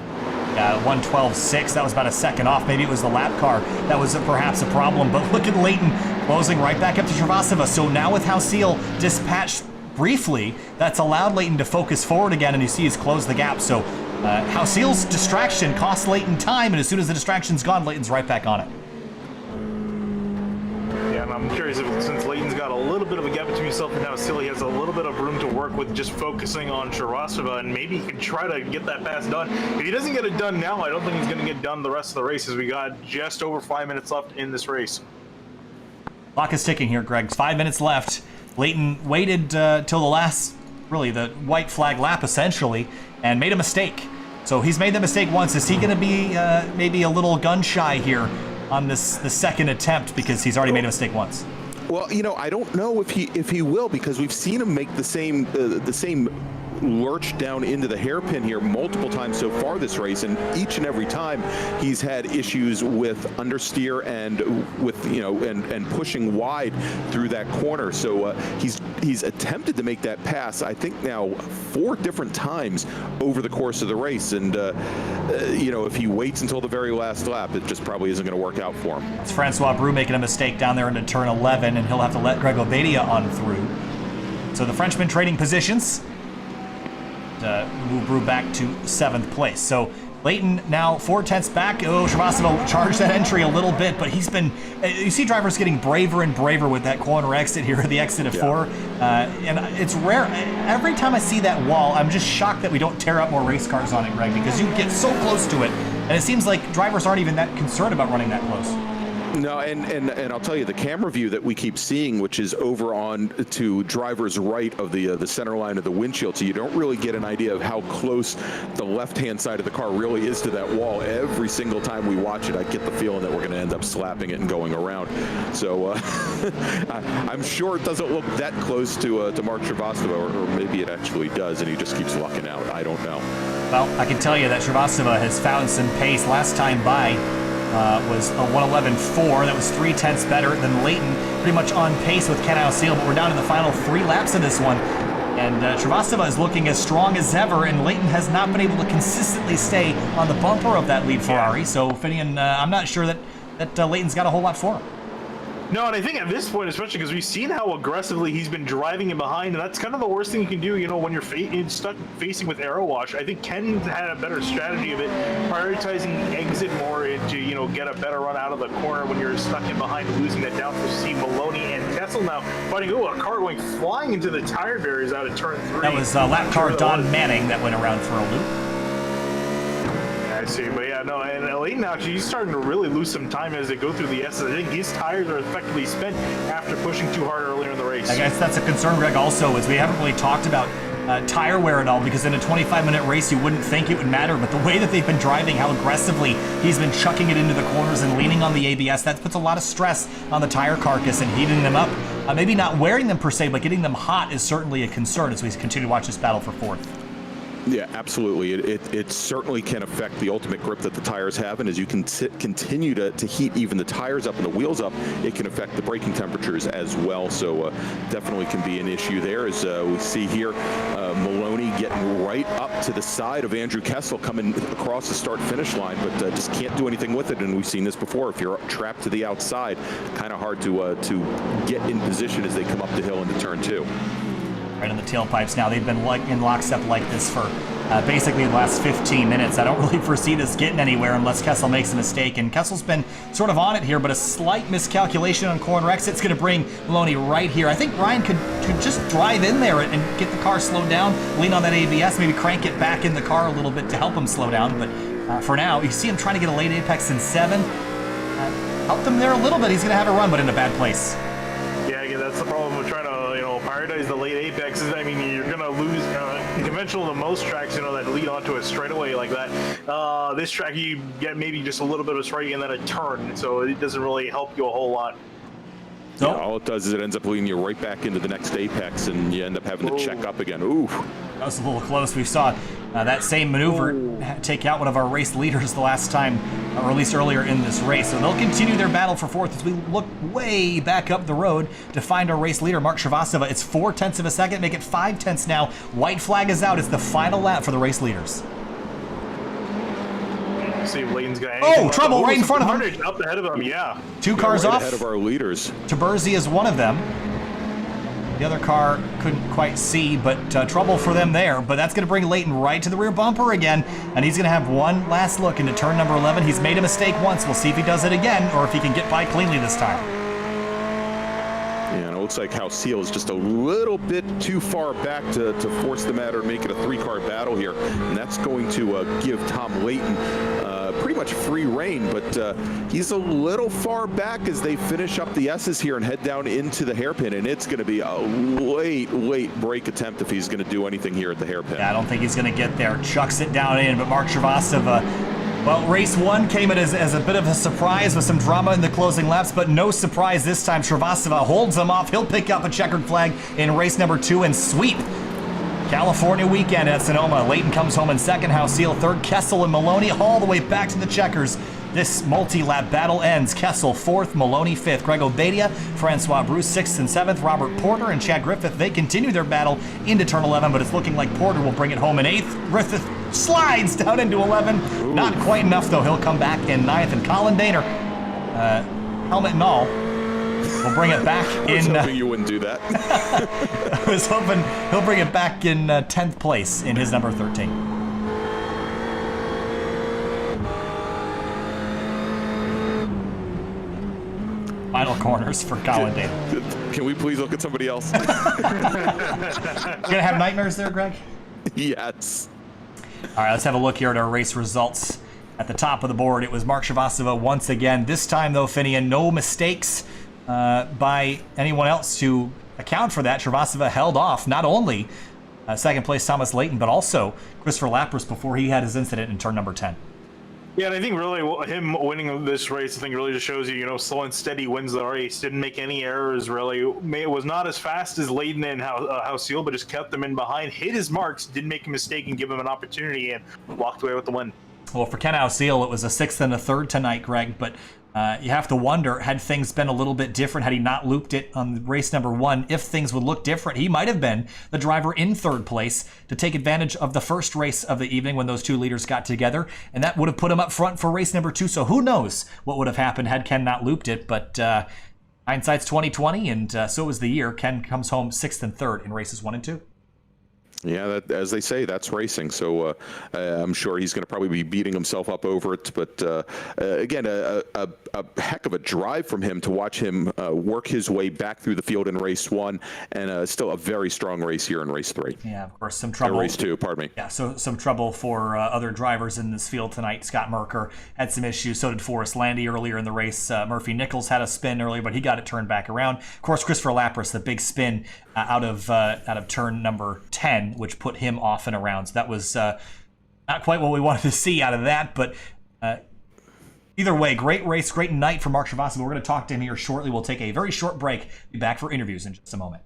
Yeah, 1:12.6, that was about a second off. Maybe it was the lap car that was perhaps a problem, but look at Leighton closing right back up to Shrivastava. So now with Hausiel dispatched briefly, that's allowed Leighton to focus forward again, and you see he's closed the gap. So Hausiel's distraction cost Leighton time, and as soon as the distraction's gone, Leighton's right back on it. Yeah, and I'm curious if, since Leighton's got a little bit of a gap between himself and now Silly has a little bit of room to work with, just focusing on Shrivastava, and maybe he can try to get that pass done. If he doesn't get it done now, I don't think he's going to get done the rest of the race, as we got just over 5 minutes left in this race. Clock is ticking here, Greg. 5 minutes left. Leighton waited till the last, really, the white flag lap, essentially, and made a mistake. So he's made the mistake once. Is he going to be maybe a little gun-shy here on the second attempt because he's already made a mistake once? Well, you know, I don't know if he will, because we've seen him make the same lurch down into the hairpin here multiple times so far this race, and each and every time he's had issues with understeer and with, you know, and pushing wide through that corner. So he's attempted to make that pass, I think now 4 different times over the course of the race, and you know, if he waits until the very last lap, it just probably isn't going to work out for him. It's Francois Brou making a mistake down there into turn 11, and he'll have to let Greg Obadia on through. So the Frenchman trading positions. Move Brou back to 7th place. So Leighton now 4/10 back. Oh, Shrivastava charged that entry a little bit, but he's been, you see drivers getting braver and braver with that corner exit here, the exit of 4. And it's rare. Every time I see that wall, I'm just shocked that we don't tear up more race cars on it, Greg, because you get so close to it, and it seems like drivers aren't even that concerned about running that close. No, and I'll tell you, the camera view that we keep seeing, which is over on to driver's right of the center line of the windshield, so you don't really get an idea of how close the left-hand side of the car really is to that wall. Every single time we watch it, I get the feeling that we're going to end up slapping it and going around. So I'm sure it doesn't look that close to Mark Shrivastava, or maybe it actually does, and he just keeps lucking out. I don't know. Well, I can tell you that Shrivastava has found some pace. Last time by was a 1:11.4. That was 3/10 better than Leighton. Pretty much on pace with Ken Seal, but we're down to the final 3 laps of this one. And Shrivastava is looking as strong as ever, and Leighton has not been able to consistently stay on the bumper of that lead Ferrari. So Finian, I'm not sure that Leighton's got a whole lot for him. No, and I think at this point, especially because we've seen how aggressively he's been driving in behind, and that's kind of the worst thing you can do, you know, when you're stuck facing with aero wash. I think Ken had a better strategy of it, prioritizing exit more to, you know, get a better run out of the corner when you're stuck in behind, losing that down. To see Maloney and Kessel now fighting. Oh, a car going flying into the tire barriers out of turn 3. That was lap car Don Manning that went around for a loop. I see, but yeah, no, and Leighton actually, he's starting to really lose some time as they go through the S's. I think his tires are effectively spent after pushing too hard earlier in the race. I guess that's a concern, Greg, also, is we haven't really talked about tire wear at all, because in a 25-minute race, you wouldn't think it would matter, but the way that they've been driving, how aggressively he's been chucking it into the corners and leaning on the ABS, that puts a lot of stress on the tire carcass and heating them up. Maybe not wearing them per se, but getting them hot is certainly a concern as we continue to watch this battle for 4th. Yeah, absolutely. It certainly can affect the ultimate grip that the tires have, and as you can continue to heat even the tires up and the wheels up, it can affect the braking temperatures as well. So definitely can be an issue there. As we see here, Maloney getting right up to the side of Andrew Kessel, coming across the start-finish line, but just can't do anything with it. And we've seen this before. If you're trapped to the outside, kind of hard to get in position as they come up the hill into turn 2. Right on the tailpipes now. They've been in lockstep like this for basically the last 15 minutes. I don't really foresee this getting anywhere unless Kessel makes a mistake. And Kessel's been sort of on it here, but a slight miscalculation on corner exit's going to bring Maloney right here. I think Ryan could just drive in there and get the car slowed down, lean on that ABS, maybe crank it back in the car a little bit to help him slow down. But for now, you see him trying to get a late apex in 7. Helped him there a little bit. He's going to have a run, but in a bad place. Yeah, again, that's the problem with trying to, you know, prioritize the late apexes. I mean, you're going to lose in conventional to most tracks, you know, that lead onto a straightaway like that. This track, you get maybe just a little bit of a straight and then a turn, so it doesn't really help you a whole lot. Yeah, all it does is it ends up leading you right back into the next apex, and you end up having to check up again. Ooh. That was a little close. We saw that same maneuver take out one of our race leaders the last time, or at least earlier in this race. So they'll continue their battle for 4th as we look way back up the road to find our race leader, Mark Shrivastava. It's 0.4 of a second, make it 0.5 now. White flag is out. It's the final lap for the race leaders. See if Leighton's got trouble right in front of him. Up ahead of him, yeah. 2 cars right off. ahead of our leaders. Taberzi is one of them. The other car couldn't quite see, but trouble for them there. But that's going to bring Leighton right to the rear bumper again, and he's going to have one last look into turn number 11. He's made a mistake once. We'll see if he does it again, or if he can get by cleanly this time. And it looks like Seal is just a little bit too far back to force the matter and make it a three-car battle here. And that's going to give Tom Leighton pretty much free reign, but he's a little far back as they finish up the S's here and head down into the hairpin. And it's going to be a late break attempt if he's going to do anything here at the hairpin. Yeah, I don't think he's going to get there. Chucks it down in, but Mark Shrivastava, well, race one came in as a bit of a surprise with some drama in the closing laps, but no surprise this time. Shrivastava holds him off. He'll pick up a checkered flag in race number 2 and sweep California weekend at Sonoma. Leighton comes home in second, Seal third, Kessel and Maloney all the way back to the checkers. This multi-lap battle ends. Kessel 4th, Maloney 5th. Greg Obadia, Francois Bruce 6th and 7th. Robert Porter and Chad Griffith, they continue their battle into turn 11, but it's looking like Porter will bring it home in 8th. Griffith slides down into 11. Ooh. Not quite enough, though. He'll come back in 9th. And Colin Daner, helmet and all, will bring it back in... I was hoping you wouldn't do that. I was hoping he'll bring it back in 10th place in his number 13. Final corners for Colin Daner. Can we please look at somebody else? You gonna have nightmares there, Greg? Yes. All right, let's have a look here at our race results. At the top of the board, it was Mark Shrivastava once again. This time, though, Finian, no mistakes by anyone else to account for that. Shrivastava held off not only second place Thomas Leighton, but also Christopher Lapras before he had his incident in turn number 10. Yeah, and I think really him winning this race, I think really just shows you, slow and steady wins the race. Didn't make any errors, really. It was not as fast as Leighton and Seal, but just kept them in behind, hit his marks, didn't make a mistake and give him an opportunity, and walked away with the win. Well, for Ken Seal, it was a 6th and a 3rd tonight, Greg, but you have to wonder, had things been a little bit different, had he not looped it on race number 1, if things would look different, he might have been the driver in 3rd place to take advantage of the first race of the evening when those two leaders got together, and that would have put him up front for race number 2, so who knows what would have happened had Ken not looped it, but hindsight's 20/20, and so was the year. Ken comes home 6th and 3rd in races 1 and 2. Yeah, as they say, that's racing. So I'm sure he's going to probably be beating himself up over it. But again, a heck of a drive from him to watch him work his way back through the field in race 1, and still a very strong race here in race 3. Yeah, of course, some trouble. Race 2, pardon me. Yeah, so some trouble for other drivers in this field tonight. Scott Merker had some issues. So did Forrest Landy earlier in the race. Murphy Nichols had a spin earlier, but he got it turned back around. Of course, Christopher Lapras, the big spin out of turn number 10, which put him off and around. So that was not quite what we wanted to see out of that, but either way, great race, great night for Mark Shrivastava. We're going to talk to him here shortly. We'll take a very short break. Be back for interviews in just a moment.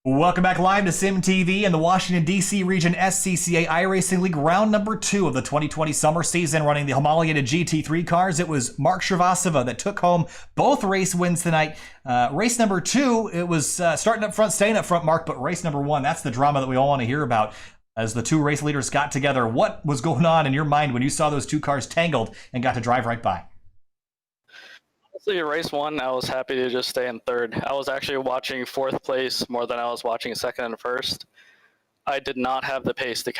Welcome back live to Sim TV and the Washington, D.C. region SCCA iRacing League round number 2 of the 2020 summer season, running the homologated GT3 cars. It was Mark Shrivastava that took home both race wins tonight. Race number 2, it was starting up front, staying up front, Mark, but race number 1, that's the drama that we all want to hear about as the two race leaders got together. What was going on in your mind when you saw those two cars tangled and got to drive right by? Honestly, race 1, I was happy to just stay in 3rd. I was actually watching 4th place more than I was watching 2nd and 1st. I did not have the pace to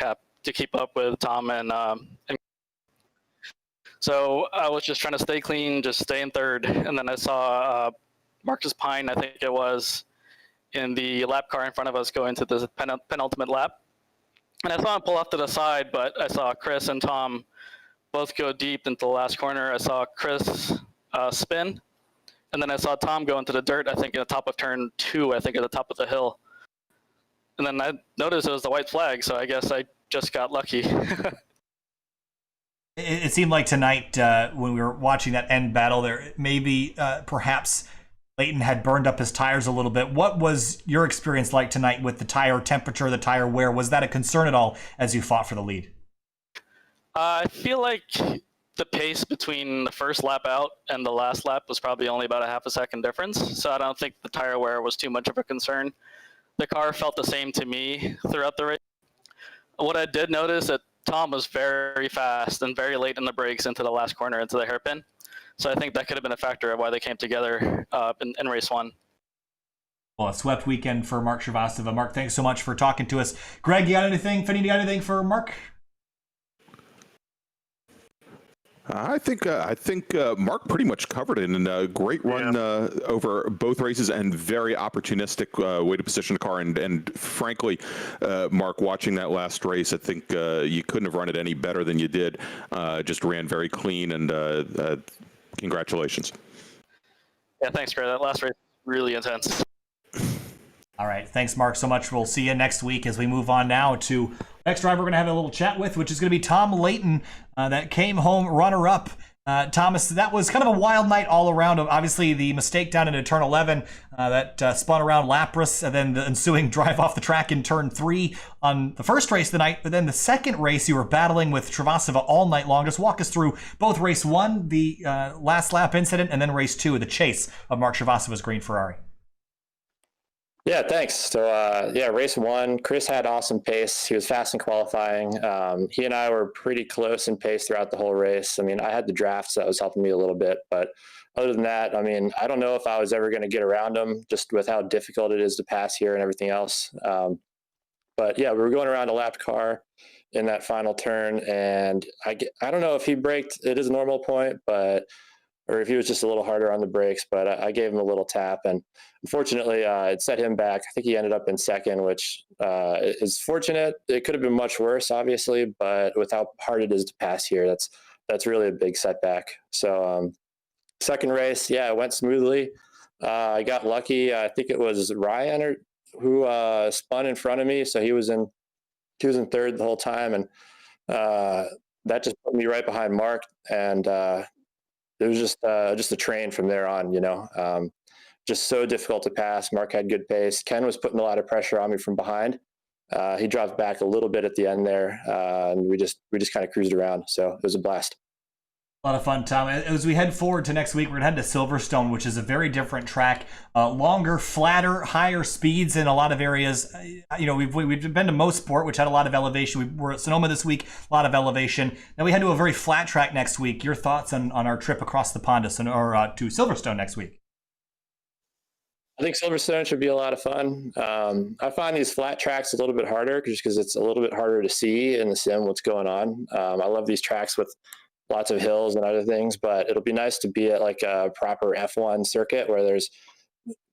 keep up with Tom and so I was just trying to stay clean, just stay in 3rd. And then I saw Marcus Pine, I think it was, in the lap car in front of us going to the penultimate lap. And I saw him pull off to the side, but I saw Chris and Tom both go deep into the last corner. I saw Chris spin, and then I saw Tom go into the dirt, I think at the top of turn 2, I think at the top of the hill. And then I noticed it was the white flag, so I guess I just got lucky. It seemed like tonight, when we were watching that end battle there, maybe perhaps Leighton had burned up his tires a little bit. What was your experience like tonight with the tire temperature, the tire wear? Was that a concern at all as you fought for the lead? I feel like the pace between the first lap out and the last lap was probably only about a half a second difference. So I don't think the tire wear was too much of a concern. The car felt the same to me throughout the race. What I did notice that Tom was very fast and very late in the brakes into the last corner, into the hairpin. So I think that could have been a factor of why they came together in race one. Well, a swept weekend for Mark Shrivastava. Mark, thanks so much for talking to us. Greg, you got anything? Finney, you got anything for Mark? I think Mark pretty much covered it in a great run over both races and very opportunistic way to position the car. And frankly, Mark, watching that last race, I think you couldn't have run it any better than you did. Just ran very clean, and congratulations. Yeah, thanks, Greg. That last race was really intense. All right. Thanks, Mark, so much. We'll see you next week as we move on now to next driver we're going to have a little chat with, which is going to be Tom Leighton, that came home runner-up. Thomas, that was kind of a wild night all around. Obviously, the mistake down in turn 11 that spun around Lapras, and then the ensuing drive off the track in turn 3 on the first race of the night. But then the second race, you were battling with Shrivastava all night long. Just walk us through both race 1, the last lap incident, and then race 2, the chase of Mark Shrivastava's green Ferrari. Yeah, thanks. So, race 1, Chris had awesome pace. He was fast in qualifying. He and I were pretty close in pace throughout the whole race. I mean, I had the draft, so that was helping me a little bit. But other than that, I mean, I don't know if I was ever going to get around him just with how difficult it is to pass here and everything else. But, yeah, we were going around a lapped car in that final turn. And I don't know if he braked at his normal point, or if he was just a little harder on the brakes, but I gave him a little tap, and unfortunately, it set him back. I think he ended up in second, which is fortunate. It could have been much worse, obviously, but with how hard it is to pass here, that's really a big setback. So second race, it went smoothly. I got lucky. I think it was Ryan who spun in front of me, so he was in third the whole time, and that just put me right behind Mark, and it was just a train from there on, just so difficult to pass. Mark had good pace. Ken was putting a lot of pressure on me from behind. He dropped back a little bit at the end there, and we just kind of cruised around. So it was a blast. A lot of fun, Tom. As we head forward to next week, we're going to head to Silverstone, which is a very different track. Longer, flatter, higher speeds in a lot of areas. We've been to Mosport, which had a lot of elevation. We were at Sonoma this week, a lot of elevation. Now we head to a very flat track next week. Your thoughts on our trip across the pond to Silverstone next week? I think Silverstone should be a lot of fun. I find these flat tracks a little bit harder just because it's a little bit harder to see in the sim what's going on. I love these tracks with lots of hills and other things, but it'll be nice to be at like a proper F1 circuit where there's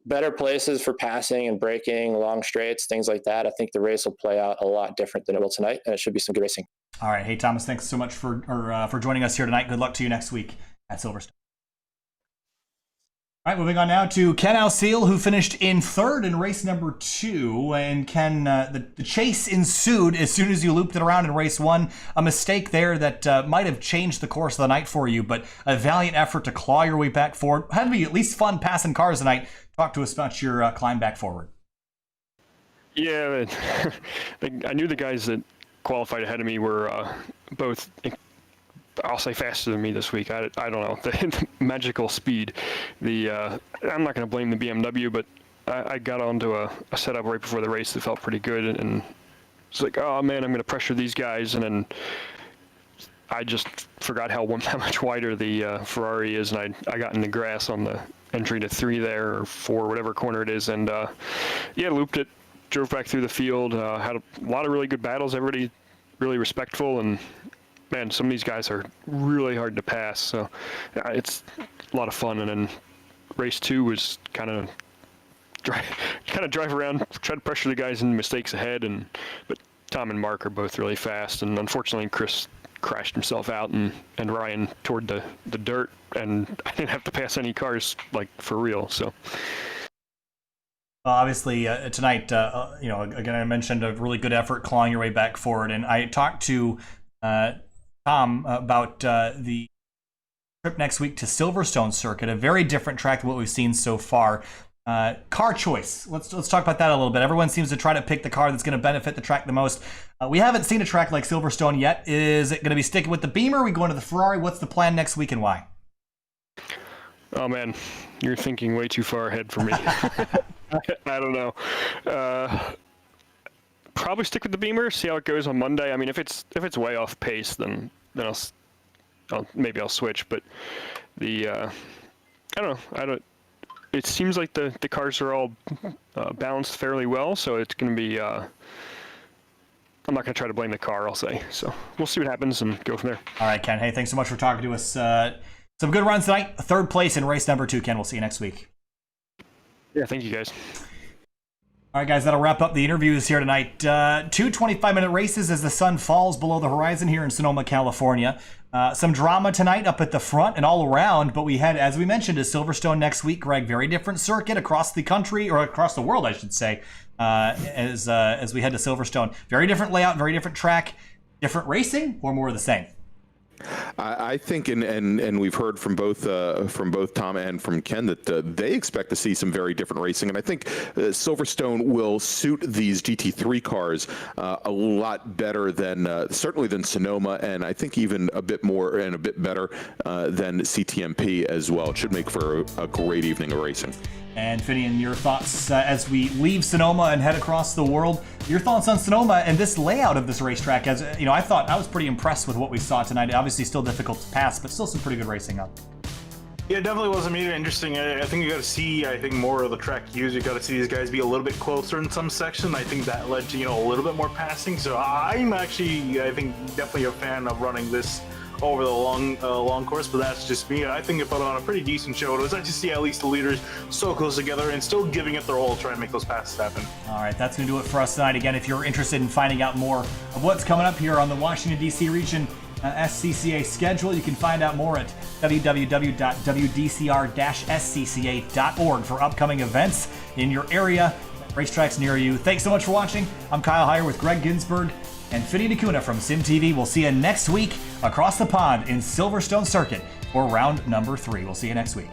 better places for passing and braking, long straights, things like that. I think the race will play out a lot different than it will tonight, and it should be some good racing. All right. Hey, Thomas, thanks so much for joining us here tonight. Good luck to you next week at Silverstone. All right, moving on now to Ken Alseal, who finished in third in race number 2. And Ken, the chase ensued as soon as you looped it around in race 1. A mistake there that might have changed the course of the night for you, but a valiant effort to claw your way back forward. Had to be at least fun passing cars tonight. Talk to us about your climb back forward. Yeah, I knew the guys that qualified ahead of me were both, I'll say, faster than me this week. I don't know, the magical speed. I'm not going to blame the BMW, but I got onto a setup right before the race that felt pretty good, and it's like, oh man, I'm going to pressure these guys, and then I just forgot how much wider the Ferrari is, and I got in the grass on the entry to 3 there, or 4, whatever corner it is, and looped it, drove back through the field, had a lot of really good battles, everybody really respectful, and man, some of these guys are really hard to pass, so it's a lot of fun. And then race 2 was kind of drive around, try to pressure the guys in mistakes ahead, but Tom and Mark are both really fast, and unfortunately Chris crashed himself out, and Ryan toward the dirt, and I didn't have to pass any cars, like, for real, so. Well, obviously, tonight, again, I mentioned a really good effort clawing your way back forward, and I talked to Tom about the trip next week to Silverstone circuit, a very different track than what we've seen so far. Car choice. Let's talk about that a little bit. Everyone seems to try to pick the car that's going to benefit the track the most. We haven't seen a track like Silverstone yet. Is it going to be sticking with the Beamer? Are we going to the Ferrari? What's the plan next week and why? Oh man, you're thinking way too far ahead for me. I don't know. Probably stick with the Beamer. See how it goes on Monday. I mean, if it's way off pace, then maybe I'll switch. But I don't know. It seems like the cars are all balanced fairly well, so it's going to be. I'm not going to try to blame the car, I'll say. So we'll see what happens and go from there. All right, Ken. Hey, thanks so much for talking to us. Some good runs tonight. Third place in race number 2. Ken, we'll see you next week. Yeah, thank you guys. All right, guys, that'll wrap up the interviews here tonight. 2 25-minute races as the sun falls below the horizon here in Sonoma, California. Some drama tonight up at the front and all around, but we had, as we mentioned, a Silverstone next week, Greg. Very different circuit across the country, or across the world, I should say, as we head to Silverstone. Very different layout, very different track, different racing, or more of the same? I think, and we've heard from both Tom and from Ken that they expect to see some very different racing, and I think Silverstone will suit these GT3 cars a lot better than certainly than Sonoma, and I think even a bit more and a bit better than CTMP as well. It should make for a great evening of racing. And Finian, your thoughts as we leave Sonoma and head across the world. Your thoughts on Sonoma and this layout of this racetrack? As you know, I was pretty impressed with what we saw tonight. Obviously, still difficult to pass, but still some pretty good racing up. Yeah, it definitely was interesting. I think you got to see, more of the track used. You got to see these guys be a little bit closer in some section. I think that led to, a little bit more passing. So I'm actually, definitely a fan of running this over the long course, but that's just me. I think it put on a pretty decent show. It was nice to see at least the leaders so close together and still giving it their all to try and make those passes happen. All right, that's going to do it for us tonight. Again, if you're interested in finding out more of what's coming up here on the Washington, D.C. region SCCA schedule, you can find out more at www.wdcr-scca.org for upcoming events in your area, racetracks near you. Thanks so much for watching. I'm Kyle Heyer with Greg Ginsburg and Finian Acuna from SimTV. We'll see you next week across the pond in Silverstone Circuit for round number 3. We'll see you next week.